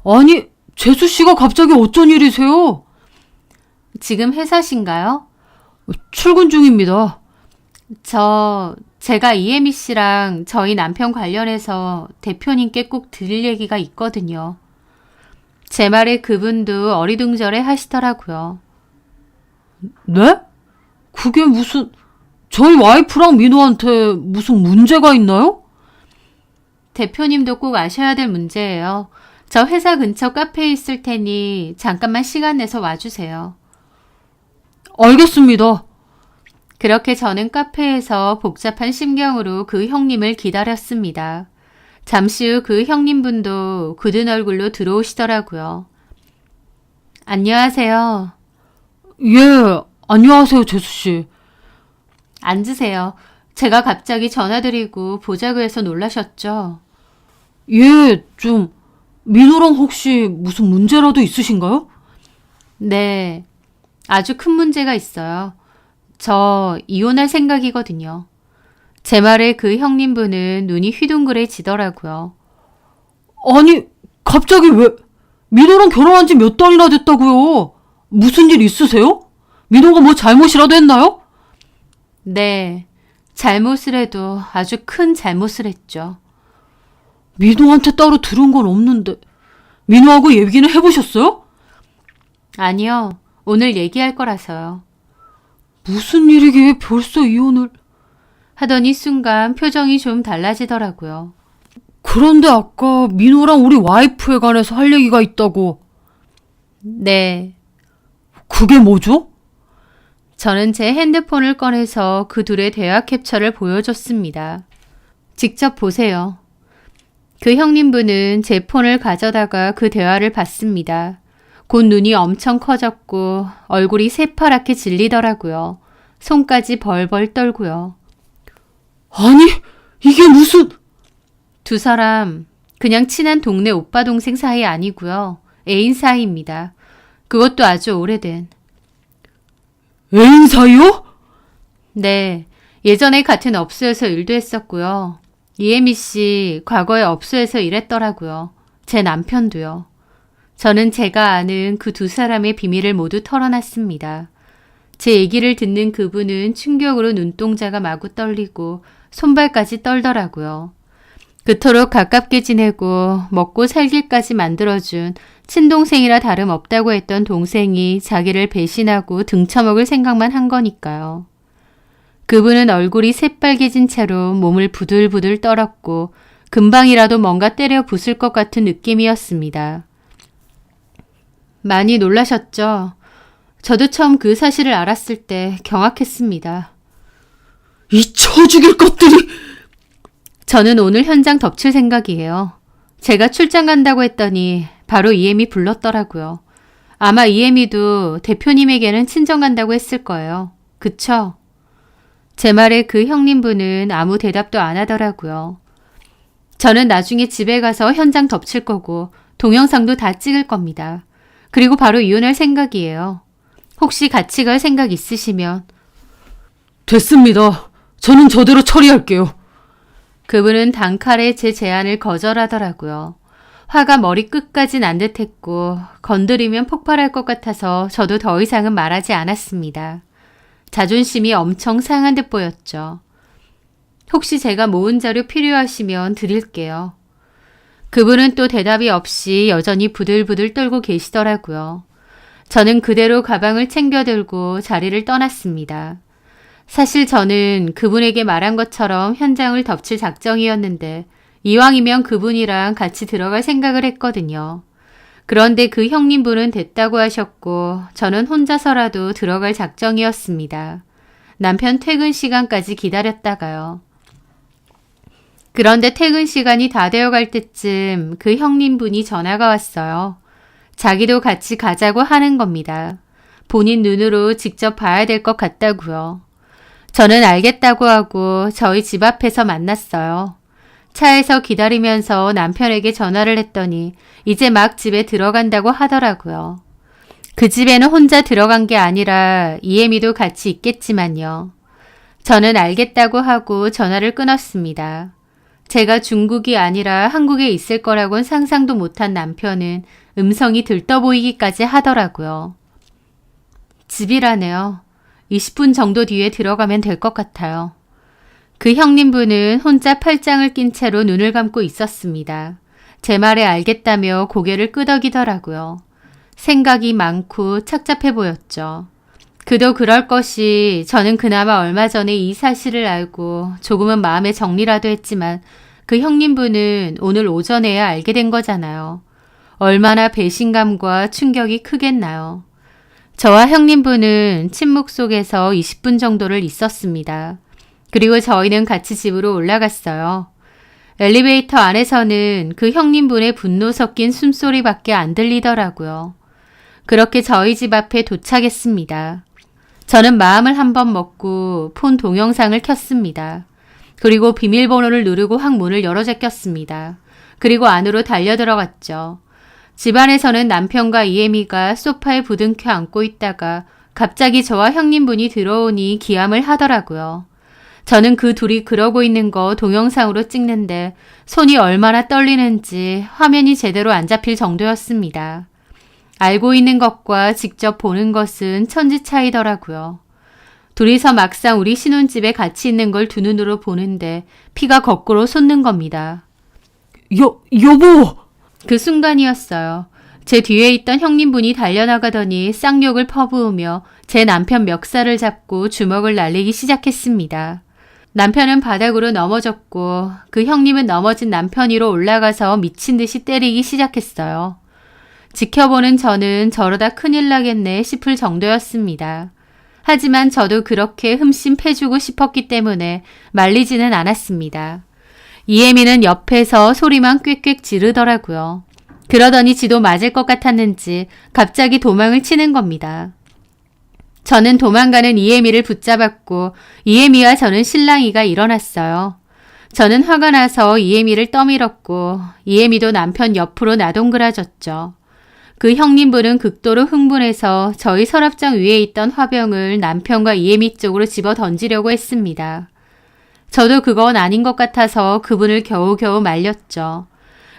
아니, 재수 씨가 갑자기 어쩐 일이세요? 지금 회사신가요? 출근 중입니다. 제가 이혜미 씨랑 저희 남편 관련해서 대표님께 꼭 드릴 얘기가 있거든요. 제 말에 그분도 어리둥절해 하시더라고요. 네? 그게 무슨... 저희 와이프랑 민호한테 무슨 문제가 있나요? 대표님도 꼭 아셔야 될 문제예요. 저 회사 근처 카페에 있을 테니 잠깐만 시간 내서 와주세요. 알겠습니다. 그렇게 저는 카페에서 복잡한 심경으로 그 형님을 기다렸습니다. 잠시 후 그 형님분도 굳은 얼굴로 들어오시더라고요. 안녕하세요. 예, 안녕하세요, 재수 씨. 앉으세요. 제가 갑자기 전화드리고 보자고 해서 놀라셨죠? 예, 민호랑 혹시 무슨 문제라도 있으신가요? 네, 아주 큰 문제가 있어요. 저 이혼할 생각이거든요. 제 말에 그 형님분은 눈이 휘둥그레지더라고요. 아니, 갑자기 왜... 민호랑 결혼한 지 몇 달이나 됐다고요? 무슨 일 있으세요? 민호가 뭐 잘못이라도 했나요? 네, 잘못을 해도 아주 큰 잘못을 했죠. 민호한테 따로 들은 건 없는데 민호하고 얘기는 해보셨어요? 아니요, 오늘 얘기할 거라서요. 무슨 일이기에 벌써 이혼을... 하더니 순간 표정이 좀 달라지더라고요. 그런데 아까 민호랑 우리 와이프에 관해서 할 얘기가 있다고. 네, 그게 뭐죠? 저는 제 핸드폰을 꺼내서 그 둘의 대화 캡처를 보여줬습니다. 직접 보세요. 그 형님분은 제 폰을 가져다가 그 대화를 봤습니다. 곧 눈이 엄청 커졌고 얼굴이 새파랗게 질리더라고요. 손까지 벌벌 떨고요. 아니, 이게 무슨... 두 사람 그냥 친한 동네 오빠 동생 사이 아니고요. 애인 사이입니다. 그것도 아주 오래된. 애인 사이요? 네, 예전에 같은 업소에서 일도 했었고요. 이혜미 씨 과거에 업소에서 일했더라고요. 제 남편도요. 저는 제가 아는 그 두 사람의 비밀을 모두 털어놨습니다. 제 얘기를 듣는 그분은 충격으로 눈동자가 마구 떨리고 손발까지 떨더라고요. 그토록 가깝게 지내고 먹고 살기까지 만들어준 친동생이라 다름없다고 했던 동생이 자기를 배신하고 등쳐먹을 생각만 한 거니까요. 그분은 얼굴이 새빨개진 채로 몸을 부들부들 떨었고 금방이라도 뭔가 때려 부술 것 같은 느낌이었습니다. 많이 놀라셨죠? 저도 처음 그 사실을 알았을 때 경악했습니다. 이 쳐죽일 것들이... 저는 오늘 현장 덮칠 생각이에요. 제가 출장 간다고 했더니 바로 이혜미 불렀더라고요. 아마 이혜미도 대표님에게는 친정 간다고 했을 거예요. 그쵸? 제 말에 그 형님분은 아무 대답도 안 하더라고요. 저는 나중에 집에 가서 현장 덮칠 거고 동영상도 다 찍을 겁니다. 그리고 바로 이혼할 생각이에요. 혹시 같이 갈 생각 있으시면. 됐습니다. 저는 저대로 처리할게요. 그분은 단칼에 제 제안을 거절하더라고요. 화가 머리 끝까지 난 듯했고 건드리면 폭발할 것 같아서 저도 더 이상은 말하지 않았습니다. 자존심이 엄청 상한 듯 보였죠. 혹시 제가 모은 자료 필요하시면 드릴게요. 그분은 또 대답이 없이 여전히 부들부들 떨고 계시더라고요. 저는 그대로 가방을 챙겨 들고 자리를 떠났습니다. 사실 저는 그분에게 말한 것처럼 현장을 덮칠 작정이었는데 이왕이면 그분이랑 같이 들어갈 생각을 했거든요. 그런데 그 형님분은 됐다고 하셨고 저는 혼자서라도 들어갈 작정이었습니다. 남편 퇴근 시간까지 기다렸다가요. 그런데 퇴근 시간이 다 되어갈 때쯤 그 형님분이 전화가 왔어요. 자기도 같이 가자고 하는 겁니다. 본인 눈으로 직접 봐야 될 것 같다고요. 저는 알겠다고 하고 저희 집 앞에서 만났어요. 차에서 기다리면서 남편에게 전화를 했더니 이제 막 집에 들어간다고 하더라고요. 그 집에는 혼자 들어간 게 아니라 이혜미도 같이 있겠지만요. 저는 알겠다고 하고 전화를 끊었습니다. 제가 중국이 아니라 한국에 있을 거라곤 상상도 못한 남편은 음성이 들떠 보이기까지 하더라고요. 집이라네요. 20분 정도 뒤에 들어가면 될 것 같아요. 그 형님분은 혼자 팔짱을 낀 채로 눈을 감고 있었습니다. 제 말에 알겠다며 고개를 끄덕이더라고요. 생각이 많고 착잡해 보였죠. 그도 그럴 것이 저는 그나마 얼마 전에 이 사실을 알고 조금은 마음의 정리라도 했지만 그 형님분은 오늘 오전에야 알게 된 거잖아요. 얼마나 배신감과 충격이 크겠나요. 저와 형님분은 침묵 속에서 20분 정도를 있었습니다. 그리고 저희는 같이 집으로 올라갔어요. 엘리베이터 안에서는 그 형님분의 분노 섞인 숨소리밖에 안 들리더라고요. 그렇게 저희 집 앞에 도착했습니다. 저는 마음을 한번 먹고 폰 동영상을 켰습니다. 그리고 비밀번호를 누르고 항문을 열어 제꼈습니다. 그리고 안으로 달려 들어갔죠. 집안에서는 남편과 이혜미가 소파에 부둥켜 앉고 있다가 갑자기 저와 형님분이 들어오니 기함을 하더라고요. 저는 그 둘이 그러고 있는 거 동영상으로 찍는데 손이 얼마나 떨리는지 화면이 제대로 안 잡힐 정도였습니다. 알고 있는 것과 직접 보는 것은 천지 차이더라고요. 둘이서 막상 우리 신혼집에 같이 있는 걸 두 눈으로 보는데 피가 거꾸로 솟는 겁니다. 여보! 그 순간이었어요. 제 뒤에 있던 형님분이 달려나가더니 쌍욕을 퍼부으며 제 남편 멱살을 잡고 주먹을 날리기 시작했습니다. 남편은 바닥으로 넘어졌고 그 형님은 넘어진 남편 위로 올라가서 미친 듯이 때리기 시작했어요. 지켜보는 저는 저러다 큰일 나겠네 싶을 정도였습니다. 하지만 저도 그렇게 흠씬 패주고 싶었기 때문에 말리지는 않았습니다. 이혜미는 옆에서 소리만 꽥꽥 지르더라고요. 그러더니 지도 맞을 것 같았는지 갑자기 도망을 치는 겁니다. 저는 도망가는 이혜미를 붙잡았고 이혜미와 저는 실랑이가 일어났어요. 저는 화가 나서 이혜미를 떠밀었고 이혜미도 남편 옆으로 나동그라졌죠. 그 형님분은 극도로 흥분해서 저희 서랍장 위에 있던 화병을 남편과 이혜미 쪽으로 집어 던지려고 했습니다. 저도 그건 아닌 것 같아서 그분을 겨우겨우 말렸죠.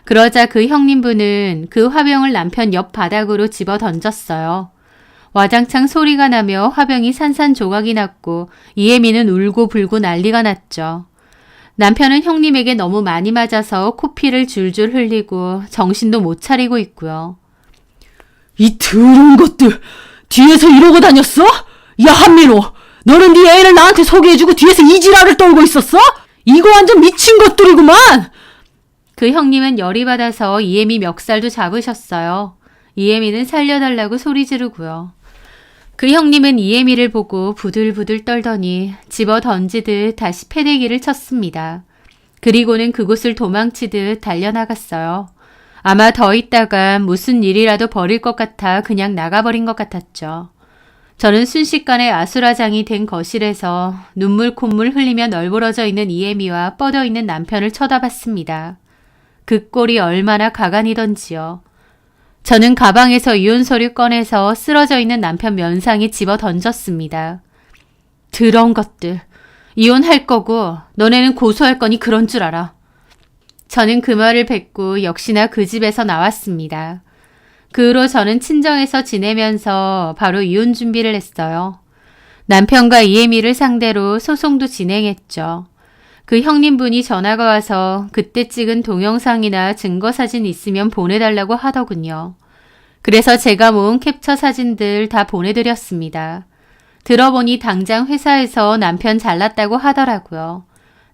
그러자 그 형님분은 그 화병을 남편 옆 바닥으로 집어 던졌어요. 와장창 소리가 나며 화병이 산산조각이 났고 이혜미는 울고 불고 난리가 났죠. 남편은 형님에게 너무 많이 맞아서 코피를 줄줄 흘리고 정신도 못 차리고 있고요. 이 더러운 것들, 뒤에서 이러고 다녔어? 야, 한민호, 너는 네 애를 나한테 소개해주고 뒤에서 이 지랄을 떨고 있었어? 이거 완전 미친 것들이구만! 그 형님은 열이 받아서 이혜미 멱살도 잡으셨어요. 이혜미는 살려달라고 소리 지르고요. 그 형님은 이혜미를 보고 부들부들 떨더니 집어 던지듯 다시 패대기를 쳤습니다. 그리고는 그곳을 도망치듯 달려나갔어요. 아마 더 있다가 무슨 일이라도 벌일 것 같아 그냥 나가버린 것 같았죠. 저는 순식간에 아수라장이 된 거실에서 눈물 콧물 흘리며 널브러져 있는 이혜미와 뻗어 있는 남편을 쳐다봤습니다. 그 꼴이 얼마나 가관이던지요. 저는 가방에서 이혼 서류 꺼내서 쓰러져 있는 남편 면상에 집어 던졌습니다. 더러운 것들. 이혼할 거고 너네는 고소할 거니 그런 줄 알아. 저는 그 말을 뱉고 역시나 그 집에서 나왔습니다. 그 후로 저는 친정에서 지내면서 바로 이혼 준비를 했어요. 남편과 이혜미를 상대로 소송도 진행했죠. 그 형님분이 전화가 와서 그때 찍은 동영상이나 증거사진 있으면 보내달라고 하더군요. 그래서 제가 모은 캡처 사진들 다 보내드렸습니다. 들어보니 당장 회사에서 남편 잘났다고 하더라고요.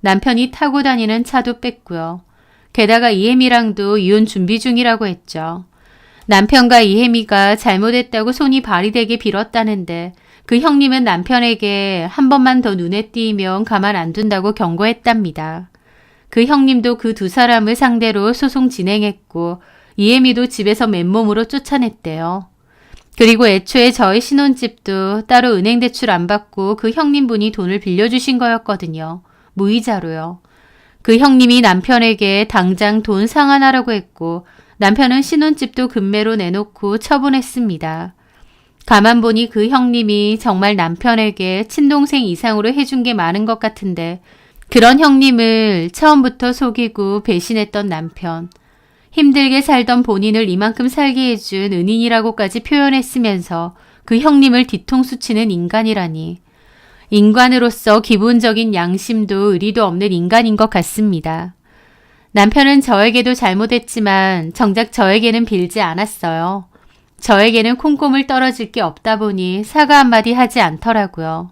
남편이 타고 다니는 차도 뺐고요. 게다가 이혜미랑도 이혼 준비 중이라고 했죠. 남편과 이혜미가 잘못했다고 손이 발이 되게 빌었다는데 그 형님은 남편에게 한 번만 더 눈에 띄면 가만 안 둔다고 경고했답니다. 그 형님도 그 두 사람을 상대로 소송 진행했고 이혜미도 집에서 맨몸으로 쫓아냈대요. 그리고 애초에 저희 신혼집도 따로 은행 대출 안 받고 그 형님분이 돈을 빌려주신 거였거든요. 무이자로요. 그 형님이 남편에게 당장 돈 상환하라고 했고 남편은 신혼집도 금매로 내놓고 처분했습니다. 가만 보니 그 형님이 정말 남편에게 친동생 이상으로 해준 게 많은 것 같은데 그런 형님을 처음부터 속이고 배신했던 남편. 힘들게 살던 본인을 이만큼 살게 해준 은인이라고까지 표현했으면서 그 형님을 뒤통수 치는 인간이라니. 인간으로서 기본적인 양심도 의리도 없는 인간인 것 같습니다. 남편은 저에게도 잘못했지만 정작 저에게는 빌지 않았어요. 저에게는 콩고물 떨어질 게 없다 보니 사과 한마디 하지 않더라고요.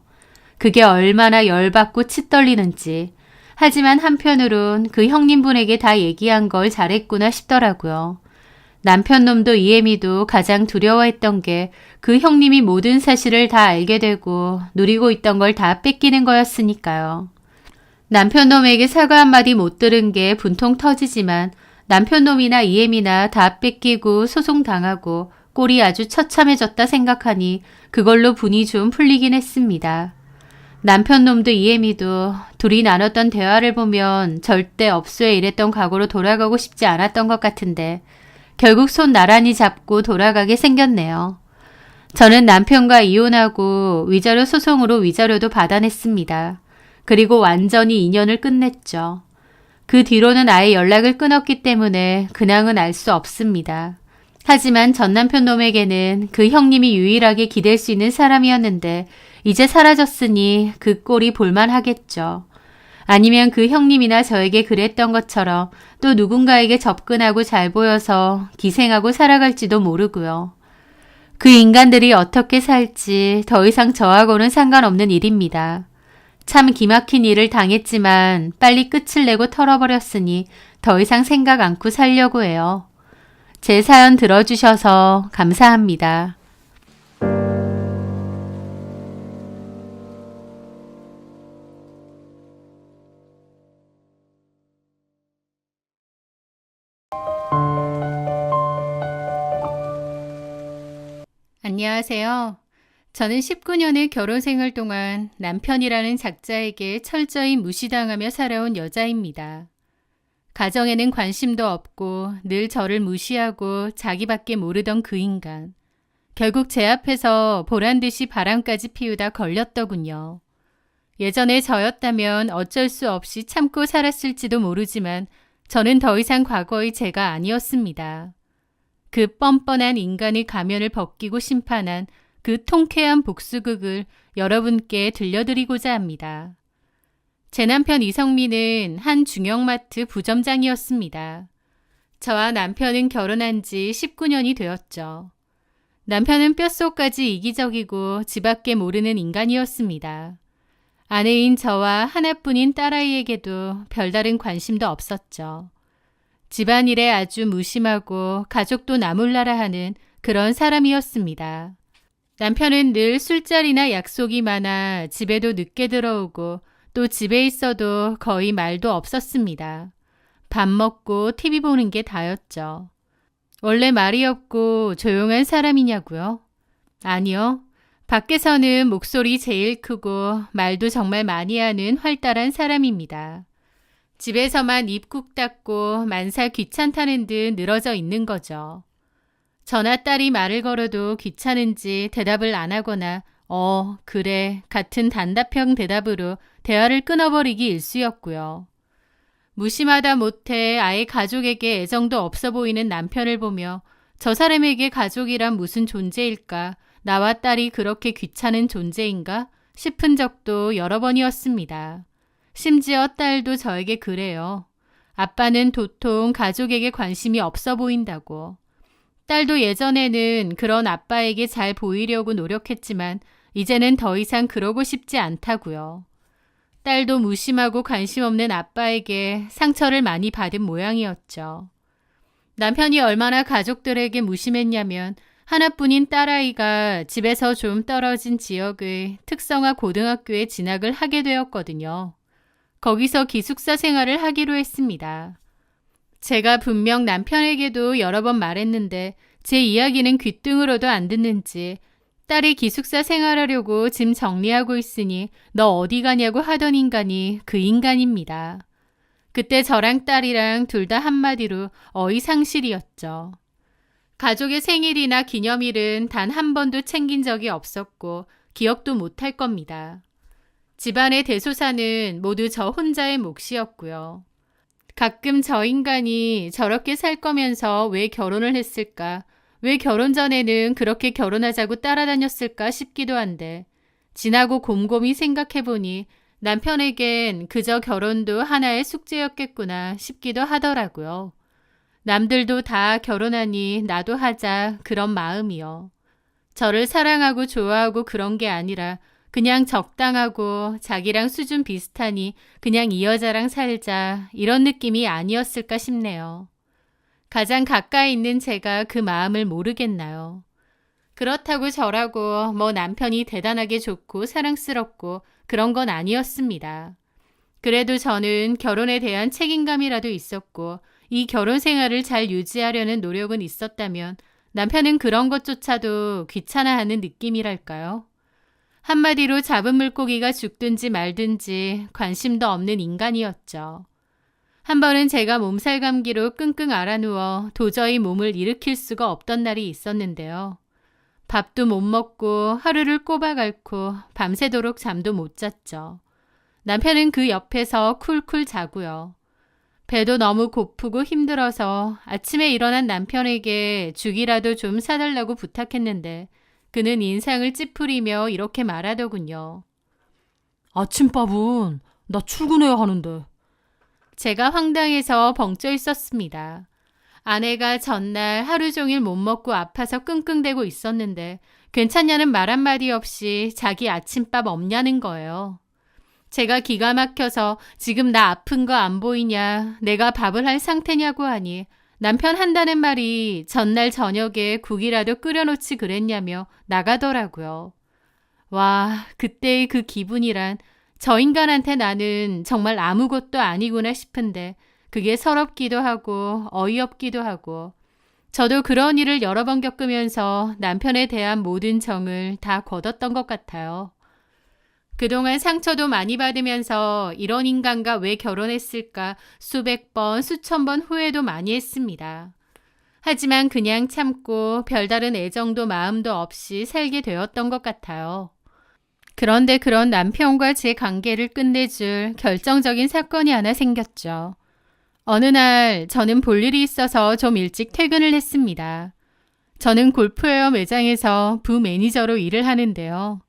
그게 얼마나 열받고 치 떨리는지. 하지만 한편으론 그 형님분에게 다 얘기한 걸 잘했구나 싶더라고요. 남편 놈도 이혜미도 가장 두려워했던 게 그 형님이 모든 사실을 다 알게 되고 누리고 있던 걸 다 뺏기는 거였으니까요. 남편 놈에게 사과 한마디 못 들은 게 분통 터지지만 남편 놈이나 이혜미나 다 뺏기고 소송당하고 꼴이 아주 처참해졌다 생각하니 그걸로 분이 좀 풀리긴 했습니다. 남편 놈도 이혜미도 둘이 나눴던 대화를 보면 절대 업소에 일했던 과거로 돌아가고 싶지 않았던 것 같은데 결국 손 나란히 잡고 돌아가게 생겼네요. 저는 남편과 이혼하고 위자료 소송으로 위자료도 받아냈습니다. 그리고 완전히 인연을 끝냈죠. 그 뒤로는 아예 연락을 끊었기 때문에 근황은 알 수 없습니다. 하지만 전 남편 놈에게는 그 형님이 유일하게 기댈 수 있는 사람이었는데 이제 사라졌으니 그 꼴이 볼만하겠죠. 아니면 그 형님이나 저에게 그랬던 것처럼 또 누군가에게 접근하고 잘 보여서 기생하고 살아갈지도 모르고요. 그 인간들이 어떻게 살지 더 이상 저하고는 상관없는 일입니다. 참 기막힌 일을 당했지만 빨리 끝을 내고 털어버렸으니 더 이상 생각 않고 살려고 해요. 제 사연 들어주셔서 감사합니다. 안녕하세요. 저는 19년의 결혼 생활 동안 남편이라는 작자에게 철저히 무시당하며 살아온 여자입니다. 가정에는 관심도 없고 늘 저를 무시하고 자기밖에 모르던 그 인간. 결국 제 앞에서 보란듯이 바람까지 피우다 걸렸더군요. 예전에 저였다면 어쩔 수 없이 참고 살았을지도 모르지만 저는 더 이상 과거의 제가 아니었습니다. 그 뻔뻔한 인간의 가면을 벗기고 심판한 그 통쾌한 복수극을 여러분께 들려드리고자 합니다. 제 남편 이성민은 한 중형마트 부점장이었습니다. 저와 남편은 결혼한 지 19년이 되었죠. 남편은 뼛속까지 이기적이고 지밖에 모르는 인간이었습니다. 아내인 저와 하나뿐인 딸아이에게도 별다른 관심도 없었죠. 집안일에 아주 무심하고 가족도 나몰라라 하는 그런 사람이었습니다. 남편은 늘 술자리나 약속이 많아 집에도 늦게 들어오고 또 집에 있어도 거의 말도 없었습니다. 밥 먹고 TV 보는 게 다였죠. 원래 말이 없고 조용한 사람이냐고요? 아니요. 밖에서는 목소리 제일 크고 말도 정말 많이 하는 활달한 사람입니다. 집에서만 입국 닫고 만사 귀찮다는 듯 늘어져 있는 거죠. 저나 딸이 말을 걸어도 귀찮은지 대답을 안 하거나 그래 같은 단답형 대답으로 대화를 끊어버리기 일쑤였고요. 무심하다 못해 아예 가족에게 애정도 없어 보이는 남편을 보며 저 사람에게 가족이란 무슨 존재일까? 나와 딸이 그렇게 귀찮은 존재인가? 싶은 적도 여러 번이었습니다. 심지어 딸도 저에게 그래요. 아빠는 도통 가족에게 관심이 없어 보인다고. 딸도 예전에는 그런 아빠에게 잘 보이려고 노력했지만 이제는 더 이상 그러고 싶지 않다고요. 딸도 무심하고 관심 없는 아빠에게 상처를 많이 받은 모양이었죠. 남편이 얼마나 가족들에게 무심했냐면 하나뿐인 딸아이가 집에서 좀 떨어진 지역의 특성화 고등학교에 진학을 하게 되었거든요. 거기서 기숙사 생활을 하기로 했습니다. 제가 분명 남편에게도 여러 번 말했는데 제 이야기는 귓등으로도 안 듣는지 딸이 기숙사 생활하려고 짐 정리하고 있으니 너 어디 가냐고 하던 인간이 그 인간입니다. 그때 저랑 딸이랑 둘 다 한마디로 어이상실이었죠. 가족의 생일이나 기념일은 단 한 번도 챙긴 적이 없었고 기억도 못할 겁니다. 집안의 대소사는 모두 저 혼자의 몫이었고요. 가끔 저 인간이 저렇게 살 거면서 왜 결혼을 했을까? 왜 결혼 전에는 그렇게 결혼하자고 따라다녔을까 싶기도 한데 지나고 곰곰이 생각해보니 남편에겐 그저 결혼도 하나의 숙제였겠구나 싶기도 하더라고요. 남들도 다 결혼하니 나도 하자 그런 마음이요. 저를 사랑하고 좋아하고 그런 게 아니라 그냥 적당하고 자기랑 수준 비슷하니 그냥 이 여자랑 살자 이런 느낌이 아니었을까 싶네요. 가장 가까이 있는 제가 그 마음을 모르겠나요. 그렇다고 저라고 남편이 대단하게 좋고 사랑스럽고 그런 건 아니었습니다. 그래도 저는 결혼에 대한 책임감이라도 있었고 이 결혼 생활을 잘 유지하려는 노력은 있었다면 남편은 그런 것조차도 귀찮아하는 느낌이랄까요? 한마디로 잡은 물고기가 죽든지 말든지 관심도 없는 인간이었죠. 한 번은 제가 몸살 감기로 끙끙 앓아누워 도저히 몸을 일으킬 수가 없던 날이 있었는데요. 밥도 못 먹고 하루를 꼬박 앓고 밤새도록 잠도 못 잤죠. 남편은 그 옆에서 쿨쿨 자고요. 배도 너무 고프고 힘들어서 아침에 일어난 남편에게 죽이라도 좀 사달라고 부탁했는데 그는 인상을 찌푸리며 이렇게 말하더군요. 아침밥은 나 출근해야 하는데. 제가 황당해서 벙쪄 있었습니다. 아내가 전날 하루 종일 못 먹고 아파서 끙끙대고 있었는데 괜찮냐는 말 한마디 없이 자기 아침밥 없냐는 거예요. 제가 기가 막혀서 지금 나 아픈 거 안 보이냐, 내가 밥을 할 상태냐고 하니 남편 한다는 말이 전날 저녁에 국이라도 끓여놓지 그랬냐며 나가더라고요. 와, 그때의 그 기분이란 저 인간한테 나는 정말 아무것도 아니구나 싶은데 그게 서럽기도 하고 어이없기도 하고 저도 그런 일을 여러 번 겪으면서 남편에 대한 모든 정을 다 거뒀던 것 같아요. 그동안 상처도 많이 받으면서 이런 인간과 왜 결혼했을까 수백 번, 수천 번 후회도 많이 했습니다. 하지만 그냥 참고 별다른 애정도 마음도 없이 살게 되었던 것 같아요. 그런데 그런 남편과 제 관계를 끝내줄 결정적인 사건이 하나 생겼죠. 어느 날 저는 볼 일이 있어서 좀 일찍 퇴근을 했습니다. 저는 골프웨어 매장에서 부매니저로 일을 하는데요.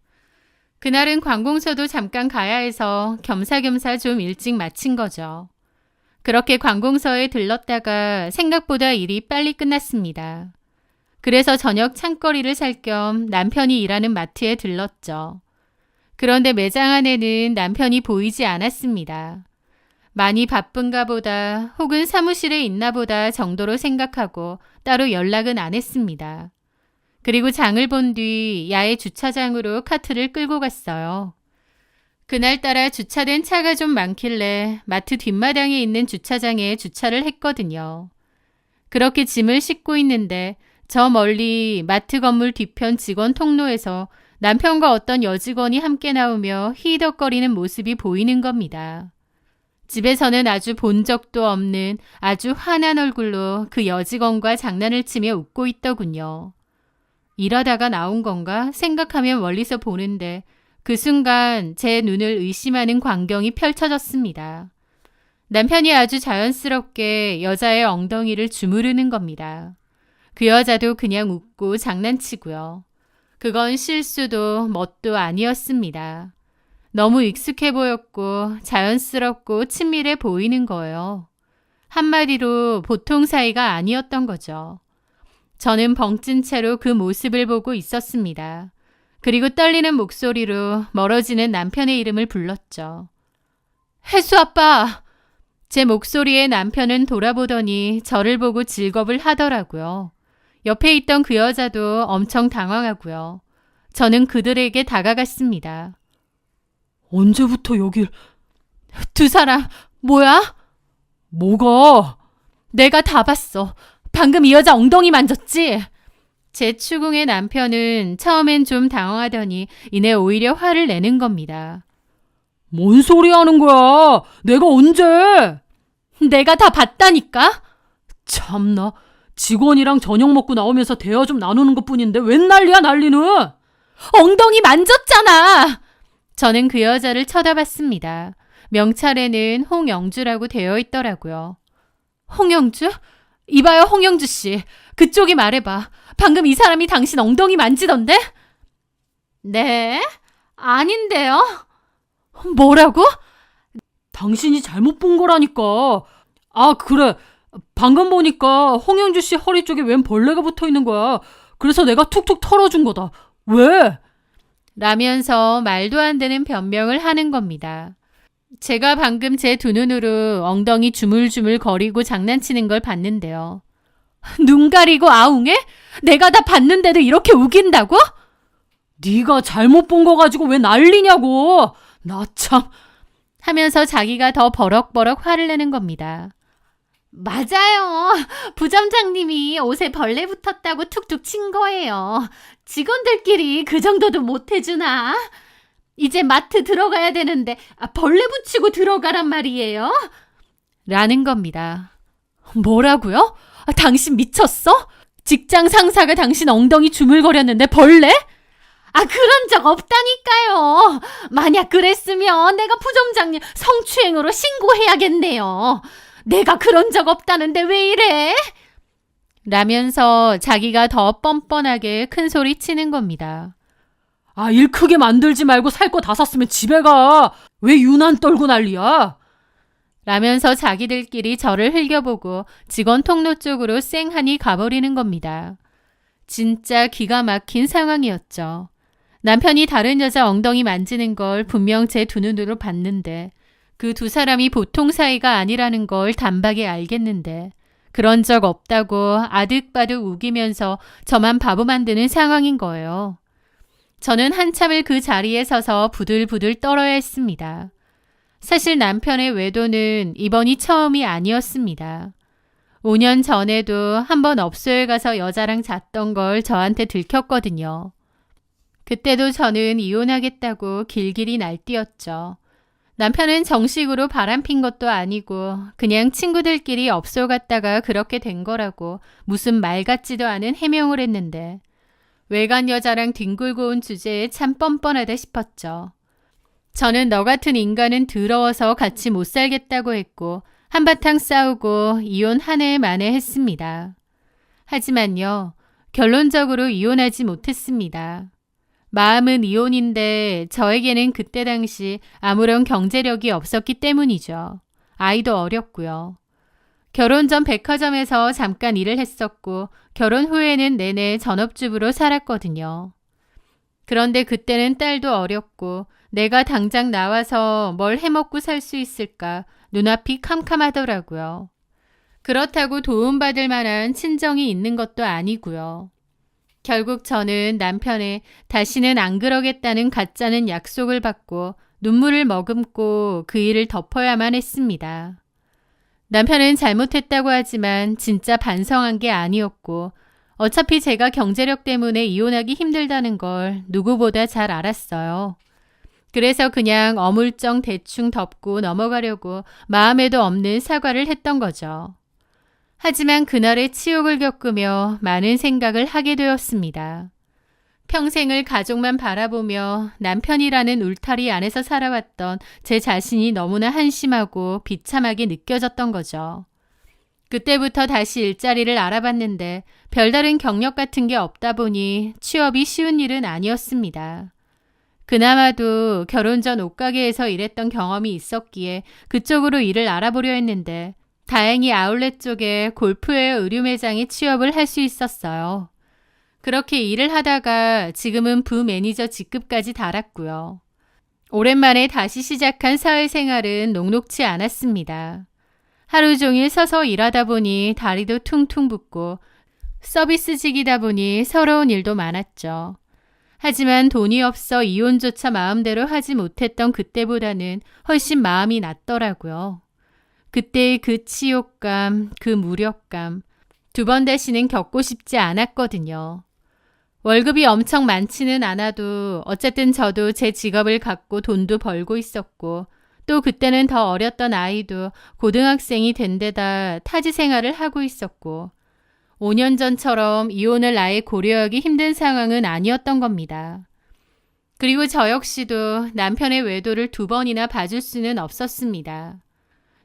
그날은 관공서도 잠깐 가야 해서 겸사겸사 좀 일찍 마친 거죠. 그렇게 관공서에 들렀다가 생각보다 일이 빨리 끝났습니다. 그래서 저녁 창거리를 살 겸 남편이 일하는 마트에 들렀죠. 그런데 매장 안에는 남편이 보이지 않았습니다. 많이 바쁜가 보다 혹은 사무실에 있나 보다 정도로 생각하고 따로 연락은 안 했습니다. 그리고 장을 본 뒤 야외 주차장으로 카트를 끌고 갔어요. 그날따라 주차된 차가 좀 많길래 마트 뒷마당에 있는 주차장에 주차를 했거든요. 그렇게 짐을 싣고 있는데 저 멀리 마트 건물 뒤편 직원 통로에서 남편과 어떤 여직원이 함께 나오며 히덕거리는 모습이 보이는 겁니다. 집에서는 아주 본 적도 없는 아주 환한 얼굴로 그 여직원과 장난을 치며 웃고 있더군요. 일하다가 나온 건가 생각하며 멀리서 보는데 그 순간 제 눈을 의심하는 광경이 펼쳐졌습니다. 남편이 아주 자연스럽게 여자의 엉덩이를 주무르는 겁니다. 그 여자도 그냥 웃고 장난치고요. 그건 실수도 뭣도 아니었습니다. 너무 익숙해 보였고 자연스럽고 친밀해 보이는 거예요. 한마디로 보통 사이가 아니었던 거죠. 저는 벙찐 채로 그 모습을 보고 있었습니다. 그리고 떨리는 목소리로 멀어지는 남편의 이름을 불렀죠. 혜수 아빠! 제 목소리에 남편은 돌아보더니 저를 보고 질겁을 하더라고요. 옆에 있던 그 여자도 엄청 당황하고요. 저는 그들에게 다가갔습니다. 언제부터 여길... 두 사람, 뭐야? 뭐가? 내가 다 봤어. 방금 이 여자 엉덩이 만졌지? 제 추궁의 남편은 처음엔 좀 당황하더니 이내 오히려 화를 내는 겁니다. 뭔 소리 하는 거야? 내가 언제? 내가 다 봤다니까? 참나, 직원이랑 저녁 먹고 나오면서 대화 좀 나누는 것뿐인데 웬 난리야 난리는? 엉덩이 만졌잖아! 저는 그 여자를 쳐다봤습니다. 명찰에는 홍영주라고 되어 있더라고요. 홍영주? 이봐요, 홍영주 씨. 그쪽이 말해봐. 방금 이 사람이 당신 엉덩이 만지던데? 네? 아닌데요? 뭐라고? 당신이 잘못 본 거라니까. 아, 그래. 방금 보니까 홍영주 씨 허리 쪽에 웬 벌레가 붙어 있는 거야. 그래서 내가 툭툭 털어준 거다. 왜? 라면서 말도 안 되는 변명을 하는 겁니다. 제가 방금 제 두 눈으로 엉덩이 주물주물 거리고 장난치는 걸 봤는데요. 눈 가리고 아웅해? 내가 다 봤는데도 이렇게 우긴다고? 네가 잘못 본 거 가지고 왜 난리냐고. 나 참. 하면서 자기가 더 버럭버럭 화를 내는 겁니다. 맞아요. 부점장님이 옷에 벌레 붙었다고 툭툭 친 거예요. 직원들끼리 그 정도도 못 해주나? 이제 마트 들어가야 되는데 벌레 붙이고 들어가란 말이에요? 라는 겁니다. 뭐라고요? 당신 미쳤어? 직장 상사가 당신 엉덩이 주물거렸는데 벌레? 그런 적 없다니까요. 만약 그랬으면 내가 부점장님 성추행으로 신고해야겠네요. 내가 그런 적 없다는데 왜 이래? 라면서 자기가 더 뻔뻔하게 큰 소리 치는 겁니다. 일 크게 만들지 말고 살 거 다 샀으면 집에 가. 왜 유난 떨고 난리야? 라면서 자기들끼리 저를 흘겨보고 직원 통로 쪽으로 쌩하니 가버리는 겁니다. 진짜 기가 막힌 상황이었죠. 남편이 다른 여자 엉덩이 만지는 걸 분명 제 두 눈으로 봤는데 그 두 사람이 보통 사이가 아니라는 걸 단박에 알겠는데 그런 적 없다고 아득바득 우기면서 저만 바보 만드는 상황인 거예요. 저는 한참을 그 자리에 서서 부들부들 떨어야 했습니다. 사실 남편의 외도는 이번이 처음이 아니었습니다. 5년 전에도 한번 업소에 가서 여자랑 잤던 걸 저한테 들켰거든요. 그때도 저는 이혼하겠다고 길길이 날뛰었죠. 남편은 정식으로 바람핀 것도 아니고 그냥 친구들끼리 업소 갔다가 그렇게 된 거라고 무슨 말 같지도 않은 해명을 했는데 외간 여자랑 뒹굴고 온 주제에 참 뻔뻔하다 싶었죠. 저는 너 같은 인간은 더러워서 같이 못 살겠다고 했고 한바탕 싸우고 이혼 한 해 만에 했습니다. 하지만요, 결론적으로 이혼하지 못했습니다. 마음은 이혼인데 저에게는 그때 당시 아무런 경제력이 없었기 때문이죠. 아이도 어렸고요. 결혼 전 백화점에서 잠깐 일을 했었고 결혼 후에는 내내 전업주부로 살았거든요. 그런데 그때는 딸도 어렸고 내가 당장 나와서 뭘 해먹고 살 수 있을까 눈앞이 캄캄하더라고요. 그렇다고 도움받을 만한 친정이 있는 것도 아니고요. 결국 저는 남편의 다시는 안 그러겠다는 가짜는 약속을 받고 눈물을 머금고 그 일을 덮어야만 했습니다. 남편은 잘못했다고 하지만 진짜 반성한 게 아니었고 어차피 제가 경제력 때문에 이혼하기 힘들다는 걸 누구보다 잘 알았어요. 그래서 그냥 어물쩡 대충 덮고 넘어가려고 마음에도 없는 사과를 했던 거죠. 하지만 그날의 치욕을 겪으며 많은 생각을 하게 되었습니다. 평생을 가족만 바라보며 남편이라는 울타리 안에서 살아왔던 제 자신이 너무나 한심하고 비참하게 느껴졌던 거죠. 그때부터 다시 일자리를 알아봤는데 별다른 경력 같은 게 없다 보니 취업이 쉬운 일은 아니었습니다. 그나마도 결혼 전 옷가게에서 일했던 경험이 있었기에 그쪽으로 일을 알아보려 했는데 다행히 아울렛 쪽에 골프웨어 의류 매장에 취업을 할 수 있었어요. 그렇게 일을 하다가 지금은 부매니저 직급까지 달았고요. 오랜만에 다시 시작한 사회생활은 녹록지 않았습니다. 하루 종일 서서 일하다 보니 다리도 퉁퉁 붓고 서비스직이다 보니 서러운 일도 많았죠. 하지만 돈이 없어 이혼조차 마음대로 하지 못했던 그때보다는 훨씬 마음이 낫더라고요. 그때의 그 치욕감, 그 무력감, 2번 다시는 겪고 싶지 않았거든요. 월급이 엄청 많지는 않아도 어쨌든 저도 제 직업을 갖고 돈도 벌고 있었고 또 그때는 더 어렸던 아이도 고등학생이 된 데다 타지 생활을 하고 있었고 5년 전처럼 이혼을 아예 고려하기 힘든 상황은 아니었던 겁니다. 그리고 저 역시도 남편의 외도를 2번이나 봐줄 수는 없었습니다.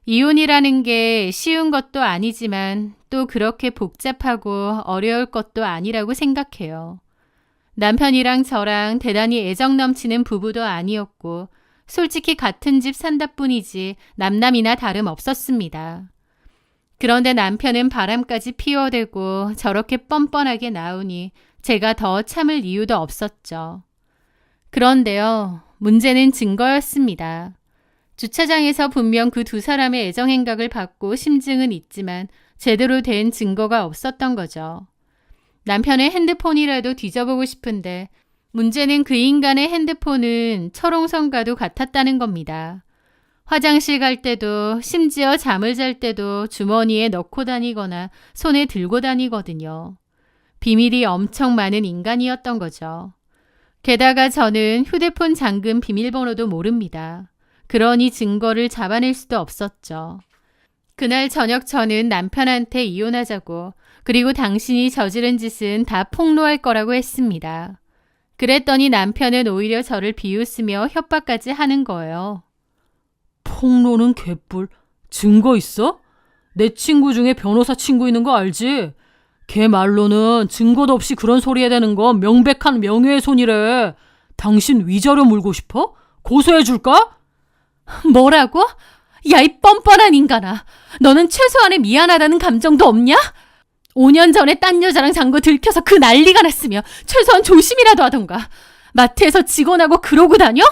이혼이라는 게 쉬운 것도 아니지만 또 그렇게 복잡하고 어려울 것도 아니라고 생각해요. 남편이랑 저랑 대단히 애정 넘치는 부부도 아니었고 솔직히 같은 집 산다 뿐이지 남남이나 다름없었습니다. 그런데 남편은 바람까지 피워대고 저렇게 뻔뻔하게 나오니 제가 더 참을 이유도 없었죠. 그런데요, 문제는 증거였습니다. 주차장에서 분명 그 2 사람의 애정 행각을 받고 심증은 있지만 제대로 된 증거가 없었던 거죠. 남편의 핸드폰이라도 뒤져보고 싶은데 문제는 그 인간의 핸드폰은 철옹성과도 같았다는 겁니다. 화장실 갈 때도 심지어 잠을 잘 때도 주머니에 넣고 다니거나 손에 들고 다니거든요. 비밀이 엄청 많은 인간이었던 거죠. 게다가 저는 휴대폰 잠금 비밀번호도 모릅니다. 그러니 증거를 잡아낼 수도 없었죠. 그날 저녁 저는 남편한테 이혼하자고 그리고 당신이 저지른 짓은 다 폭로할 거라고 했습니다. 그랬더니 남편은 오히려 저를 비웃으며 협박까지 하는 거예요. 폭로는 개뿔. 증거 있어? 내 친구 중에 변호사 친구 있는 거 알지? 걔 말로는 증거도 없이 그런 소리 해대는 건 명백한 명예훼손이래. 당신 위자료 물고 싶어? 고소해줄까? 뭐라고? 야, 이 뻔뻔한 인간아. 너는 최소한의 미안하다는 감정도 없냐? 5년 전에 딴 여자랑 잔 거 들켜서 그 난리가 났으며 최소한 조심이라도 하던가. 마트에서 직원하고 그러고 다녀?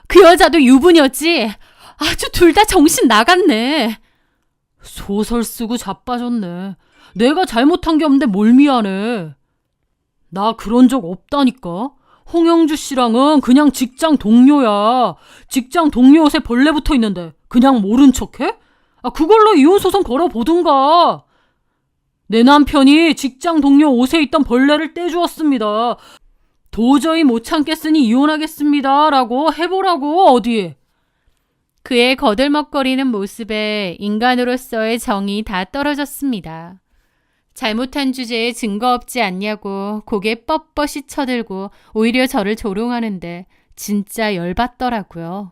그 여자도 유부녀지. 아주 둘 다 정신 나갔네. 소설 쓰고 자빠졌네. 내가 잘못한 게 없는데 뭘 미안해. 나 그런 적 없다니까. 홍영주 씨랑은 그냥 직장 동료야. 직장 동료 옷에 벌레 붙어 있는데 그냥 모른 척해? 그걸로 이혼소송 걸어보든가. 내 남편이 직장 동료 옷에 있던 벌레를 떼주었습니다. 도저히 못 참겠으니 이혼하겠습니다. 라고 해보라고 어디. 그의 거들먹거리는 모습에 인간으로서의 정이 다 떨어졌습니다. 잘못한 주제에 증거 없지 않냐고 고개 뻣뻣이 쳐들고 오히려 저를 조롱하는데 진짜 열받더라고요.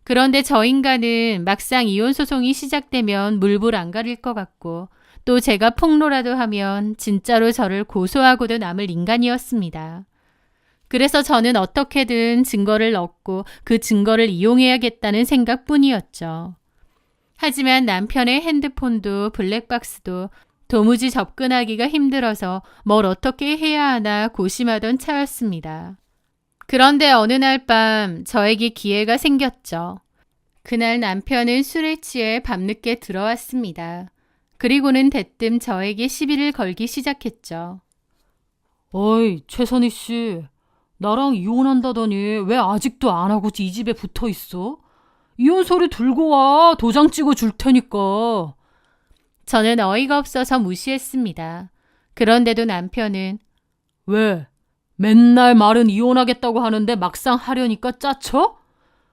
그런데 저 인간은 막상 이혼 소송이 시작되면 물불 안 가릴 것 같고 또 제가 폭로라도 하면 진짜로 저를 고소하고도 남을 인간이었습니다. 그래서 저는 어떻게든 증거를 얻고 그 증거를 이용해야겠다는 생각뿐이었죠. 하지만 남편의 핸드폰도 블랙박스도 도무지 접근하기가 힘들어서 뭘 어떻게 해야 하나 고심하던 차였습니다. 그런데 어느 날 밤 저에게 기회가 생겼죠. 그날 남편은 술에 취해 밤늦게 들어왔습니다. 그리고는 대뜸 저에게 시비를 걸기 시작했죠. 어이, 최선희 씨. 나랑 이혼한다더니 왜 아직도 안 하고 이 집에 붙어 있어? 이혼 서류 들고 와. 도장 찍어 줄 테니까. 저는 어이가 없어서 무시했습니다. 그런데도 남편은 왜? 맨날 말은 이혼하겠다고 하는데 막상 하려니까 짜쳐?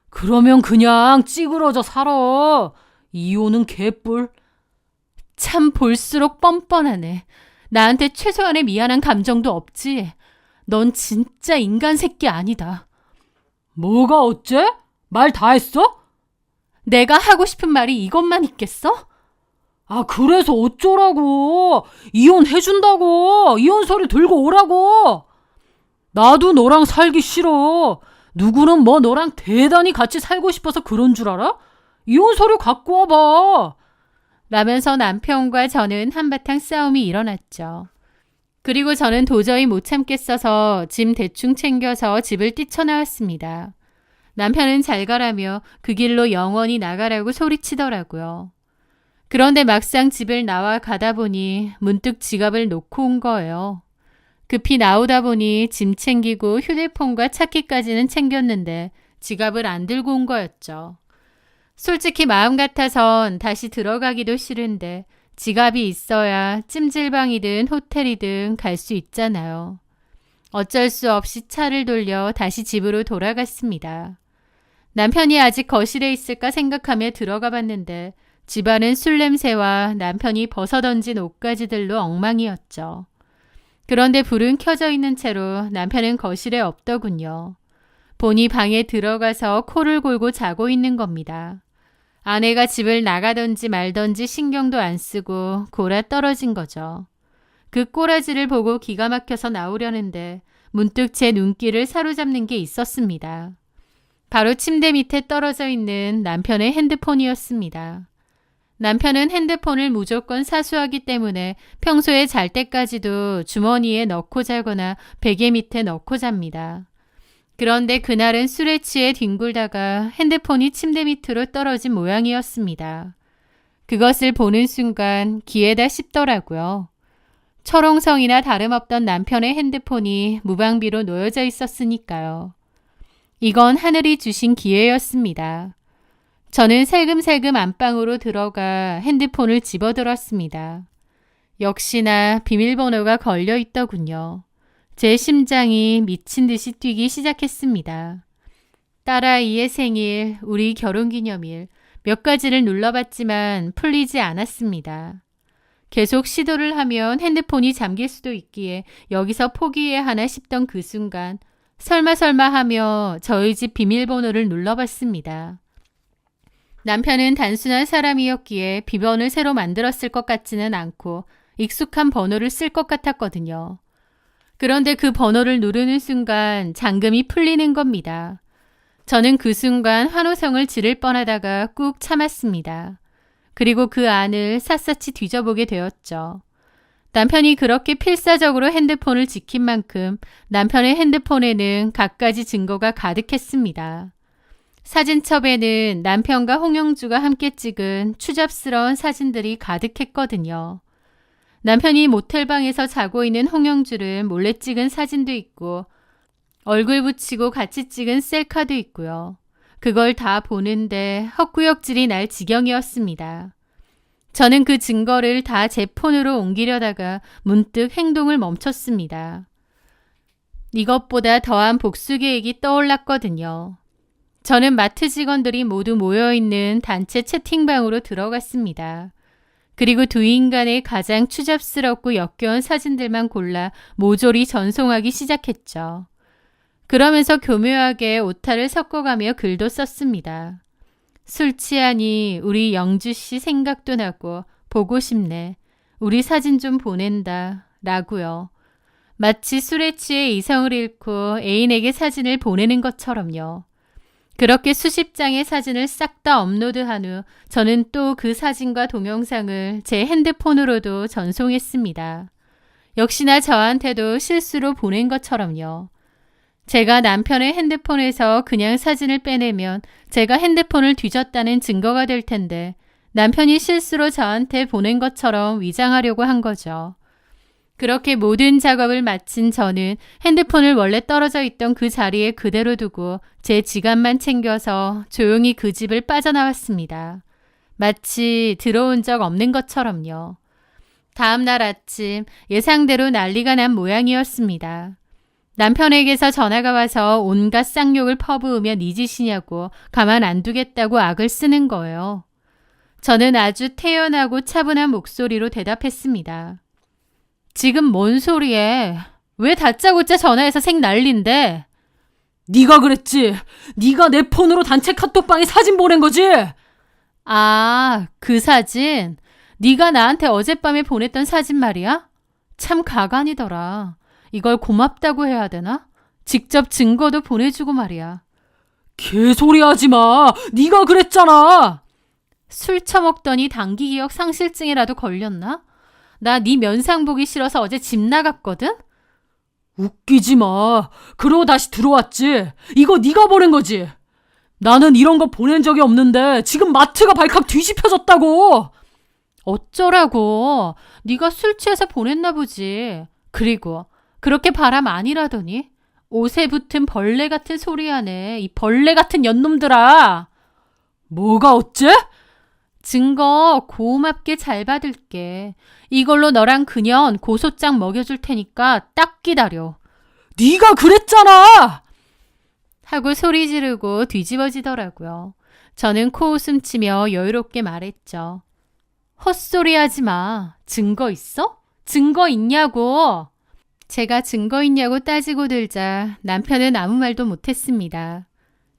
그러면 그냥 찌그러져 살아. 이혼은 개뿔. 참 볼수록 뻔뻔하네. 나한테 최소한의 미안한 감정도 없지. 넌 진짜 인간 새끼 아니다. 뭐가 어째? 말 다 했어? 내가 하고 싶은 말이 이것만 있겠어? 아, 그래서 어쩌라고. 이혼해준다고. 이혼 서류 들고 오라고. 나도 너랑 살기 싫어. 누구는 뭐 너랑 대단히 같이 살고 싶어서 그런 줄 알아? 이혼 서류 갖고 와봐. 라면서 남편과 저는 한바탕 싸움이 일어났죠. 그리고 저는 도저히 못 참겠어서 짐 대충 챙겨서 집을 뛰쳐나왔습니다. 남편은 잘 가라며 그 길로 영원히 나가라고 소리치더라고요. 그런데 막상 집을 나와 가다 보니 문득 지갑을 놓고 온 거예요. 급히 나오다 보니 짐 챙기고 휴대폰과 차키까지는 챙겼는데 지갑을 안 들고 온 거였죠. 솔직히 마음 같아선 다시 들어가기도 싫은데 지갑이 있어야 찜질방이든 호텔이든 갈 수 있잖아요. 어쩔 수 없이 차를 돌려 다시 집으로 돌아갔습니다. 남편이 아직 거실에 있을까 생각하며 들어가 봤는데 집안은 술 냄새와 남편이 벗어던진 옷가지들로 엉망이었죠. 그런데 불은 켜져 있는 채로 남편은 거실에 없더군요. 보니 방에 들어가서 코를 골고 자고 있는 겁니다. 아내가 집을 나가던지 말던지 신경도 안 쓰고 골아 떨어진 거죠. 그 꼬라지를 보고 기가 막혀서 나오려는데 문득 제 눈길을 사로잡는 게 있었습니다. 바로 침대 밑에 떨어져 있는 남편의 핸드폰이었습니다. 남편은 핸드폰을 무조건 사수하기 때문에 평소에 잘 때까지도 주머니에 넣고 자거나 베개 밑에 넣고 잡니다. 그런데 그날은 술에 취해 뒹굴다가 핸드폰이 침대 밑으로 떨어진 모양이었습니다. 그것을 보는 순간 기회다 싶더라고요. 철옹성이나 다름없던 남편의 핸드폰이 무방비로 놓여져 있었으니까요. 이건 하늘이 주신 기회였습니다. 저는 살금살금 안방으로 들어가 핸드폰을 집어들었습니다. 역시나 비밀번호가 걸려 있더군요. 제 심장이 미친 듯이 뛰기 시작했습니다. 딸아이의 생일, 우리 결혼기념일 몇 가지를 눌러봤지만 풀리지 않았습니다. 계속 시도를 하면 핸드폰이 잠길 수도 있기에 여기서 포기해야 하나 싶던 그 순간 설마 하며 저희 집 비밀번호를 눌러봤습니다. 남편은 단순한 사람이었기에 비번을 새로 만들었을 것 같지는 않고 익숙한 번호를 쓸 것 같았거든요. 그런데 그 번호를 누르는 순간 잠금이 풀리는 겁니다. 저는 그 순간 환호성을 지를 뻔하다가 꾹 참았습니다. 그리고 그 안을 샅샅이 뒤져보게 되었죠. 남편이 그렇게 필사적으로 핸드폰을 지킨 만큼 남편의 핸드폰에는 갖가지 증거가 가득했습니다. 사진첩에는 남편과 홍영주가 함께 찍은 추잡스러운 사진들이 가득했거든요. 남편이 모텔방에서 자고 있는 홍영주를 몰래 찍은 사진도 있고 얼굴 붙이고 같이 찍은 셀카도 있고요. 그걸 다 보는데 헛구역질이 날 지경이었습니다. 저는 그 증거를 다 제 폰으로 옮기려다가 문득 행동을 멈췄습니다. 이것보다 더한 복수 계획이 떠올랐거든요. 저는 마트 직원들이 모두 모여있는 단체 채팅방으로 들어갔습니다. 그리고 두 인간의 가장 추잡스럽고 역겨운 사진들만 골라 모조리 전송하기 시작했죠. 그러면서 교묘하게 오타를 섞어가며 글도 썼습니다. 술 취하니 우리 영주 씨 생각도 나고 보고 싶네. 우리 사진 좀 보낸다. 라고요. 마치 술에 취해 이성을 잃고 애인에게 사진을 보내는 것처럼요. 그렇게 수십 장의 사진을 싹 다 업로드한 후 저는 또 그 사진과 동영상을 제 핸드폰으로도 전송했습니다. 역시나 저한테도 실수로 보낸 것처럼요. 제가 남편의 핸드폰에서 그냥 사진을 빼내면 제가 핸드폰을 뒤졌다는 증거가 될 텐데 남편이 실수로 저한테 보낸 것처럼 위장하려고 한 거죠. 그렇게 모든 작업을 마친 저는 핸드폰을 원래 떨어져 있던 그 자리에 그대로 두고 제 지갑만 챙겨서 조용히 그 집을 빠져나왔습니다. 마치 들어온 적 없는 것처럼요. 다음 날 아침 예상대로 난리가 난 모양이었습니다. 남편에게서 전화가 와서 온갖 쌍욕을 퍼부으며 네 짓이냐고 가만 안 두겠다고 악을 쓰는 거예요. 저는 아주 태연하고 차분한 목소리로 대답했습니다. 지금 뭔 소리에? 왜 다짜고짜 전화해서 생 난린데? 네가 그랬지. 네가 내 폰으로 단체 카톡방에 사진 보낸 거지. 아, 그 사진? 네가 나한테 어젯밤에 보냈던 사진 말이야? 참 가관이더라. 이걸 고맙다고 해야 되나? 직접 증거도 보내주고 말이야. 개소리 하지 마. 네가 그랬잖아. 술 처먹더니 단기 기억 상실증이라도 걸렸나? 나 네 면상 보기 싫어서 어제 집 나갔거든? 웃기지 마. 그러고 다시 들어왔지. 이거 네가 보낸 거지. 나는 이런 거 보낸 적이 없는데 지금 마트가 발칵 뒤집혀졌다고. 어쩌라고. 네가 술 취해서 보냈나 보지. 그리고 그렇게 바람 아니라더니 옷에 붙은 벌레 같은 소리 하네. 이 벌레 같은 연놈들아. 뭐가 어째? 증거 고맙게 잘 받을게. 이걸로 너랑 그년 고소장 먹여줄 테니까 딱 기다려. 네가 그랬잖아. 하고 소리 지르고 뒤집어지더라고요. 저는 코웃음 치며 여유롭게 말했죠. 헛소리 하지 마. 증거 있어? 증거 있냐고. 제가 증거 있냐고 따지고 들자 남편은 아무 말도 못했습니다.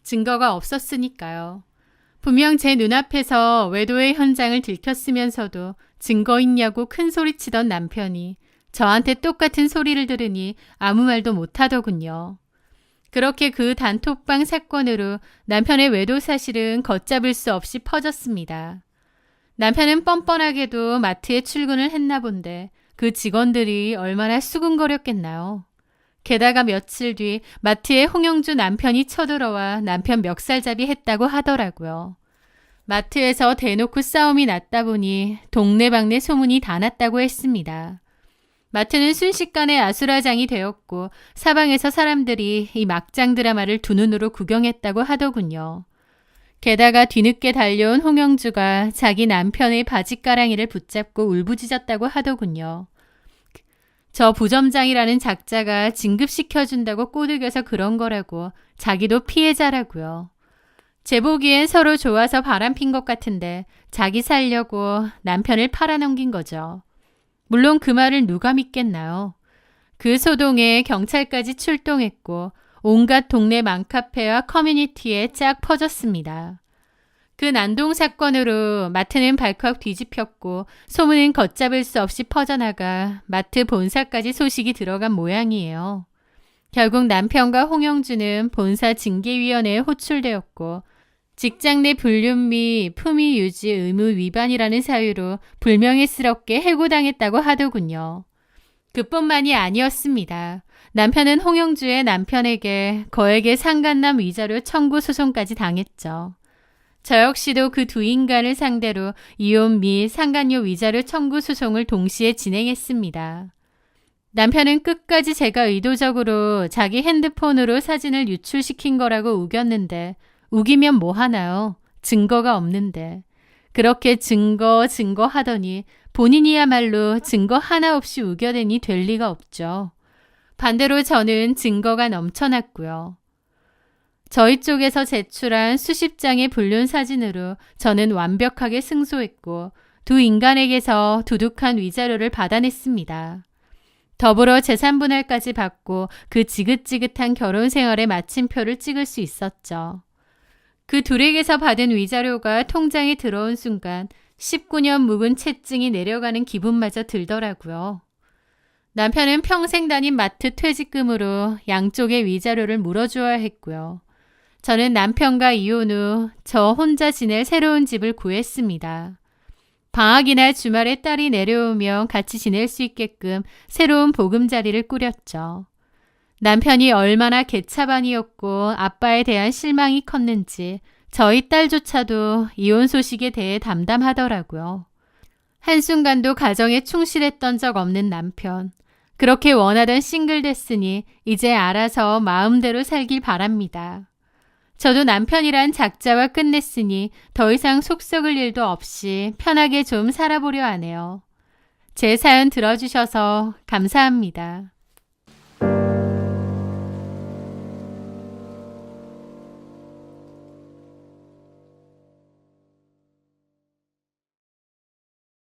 증거가 없었으니까요. 분명 제 눈앞에서 외도의 현장을 들켰으면서도 증거 있냐고 큰 소리치던 남편이 저한테 똑같은 소리를 들으니 아무 말도 못하더군요. 그렇게 그 단톡방 사건으로 남편의 외도 사실은 걷잡을 수 없이 퍼졌습니다. 남편은 뻔뻔하게도 마트에 출근을 했나 본데 그 직원들이 얼마나 수군거렸겠나요. 게다가 며칠 뒤 마트에 홍영주 남편이 쳐들어와 남편 멱살잡이 했다고 하더라고요. 마트에서 대놓고 싸움이 났다 보니 동네방네 소문이 다 났다고 했습니다. 마트는 순식간에 아수라장이 되었고 사방에서 사람들이 이 막장 드라마를 두 눈으로 구경했다고 하더군요. 게다가 뒤늦게 달려온 홍영주가 자기 남편의 바지가랑이를 붙잡고 울부짖었다고 하더군요. 저 부점장이라는 작자가 진급시켜준다고 꼬드겨서 그런 거라고 자기도 피해자라고요. 제 보기엔 서로 좋아서 바람핀 것 같은데 자기 살려고 남편을 팔아넘긴 거죠. 물론 그 말을 누가 믿겠나요? 그 소동에 경찰까지 출동했고 온갖 동네 맘카페와 커뮤니티에 쫙 퍼졌습니다. 그 난동 사건으로 마트는 발칵 뒤집혔고 소문은 걷잡을 수 없이 퍼져나가 마트 본사까지 소식이 들어간 모양이에요. 결국 남편과 홍영주는 본사 징계위원회에 호출되었고 직장 내 불륜 및 품위 유지 의무 위반이라는 사유로 불명예스럽게 해고당했다고 하더군요. 그뿐만이 아니었습니다. 남편은 홍영주의 남편에게 거액의 상간남 위자료 청구 소송까지 당했죠. 저 역시도 그 두 인간을 상대로 이혼 및 상간료 위자료 청구 소송을 동시에 진행했습니다. 남편은 끝까지 제가 의도적으로 자기 핸드폰으로 사진을 유출시킨 거라고 우겼는데 우기면 뭐 하나요? 증거가 없는데. 그렇게 증거 하더니 본인이야말로 증거 하나 없이 우겨대니 될 리가 없죠. 반대로 저는 증거가 넘쳐났고요. 저희 쪽에서 제출한 수십 장의 불륜 사진으로 저는 완벽하게 승소했고 두 인간에게서 두둑한 위자료를 받아냈습니다. 더불어 재산분할까지 받고 그 지긋지긋한 결혼 생활의 마침표를 찍을 수 있었죠. 그 둘에게서 받은 위자료가 통장에 들어온 순간 19년 묵은 채증이 내려가는 기분마저 들더라고요. 남편은 평생 다닌 마트 퇴직금으로 양쪽의 위자료를 물어주어야 했고요. 저는 남편과 이혼 후 저 혼자 지낼 새로운 집을 구했습니다. 방학이나 주말에 딸이 내려오면 같이 지낼 수 있게끔 새로운 보금자리를 꾸렸죠. 남편이 얼마나 개차반이었고 아빠에 대한 실망이 컸는지 저희 딸조차도 이혼 소식에 대해 담담하더라고요. 한순간도 가정에 충실했던 적 없는 남편. 그렇게 원하던 싱글 됐으니 이제 알아서 마음대로 살길 바랍니다. 저도 남편이란 작자와 끝냈으니 더 이상 속 썩을 일도 없이 편하게 좀 살아보려 하네요. 제 사연 들어주셔서 감사합니다.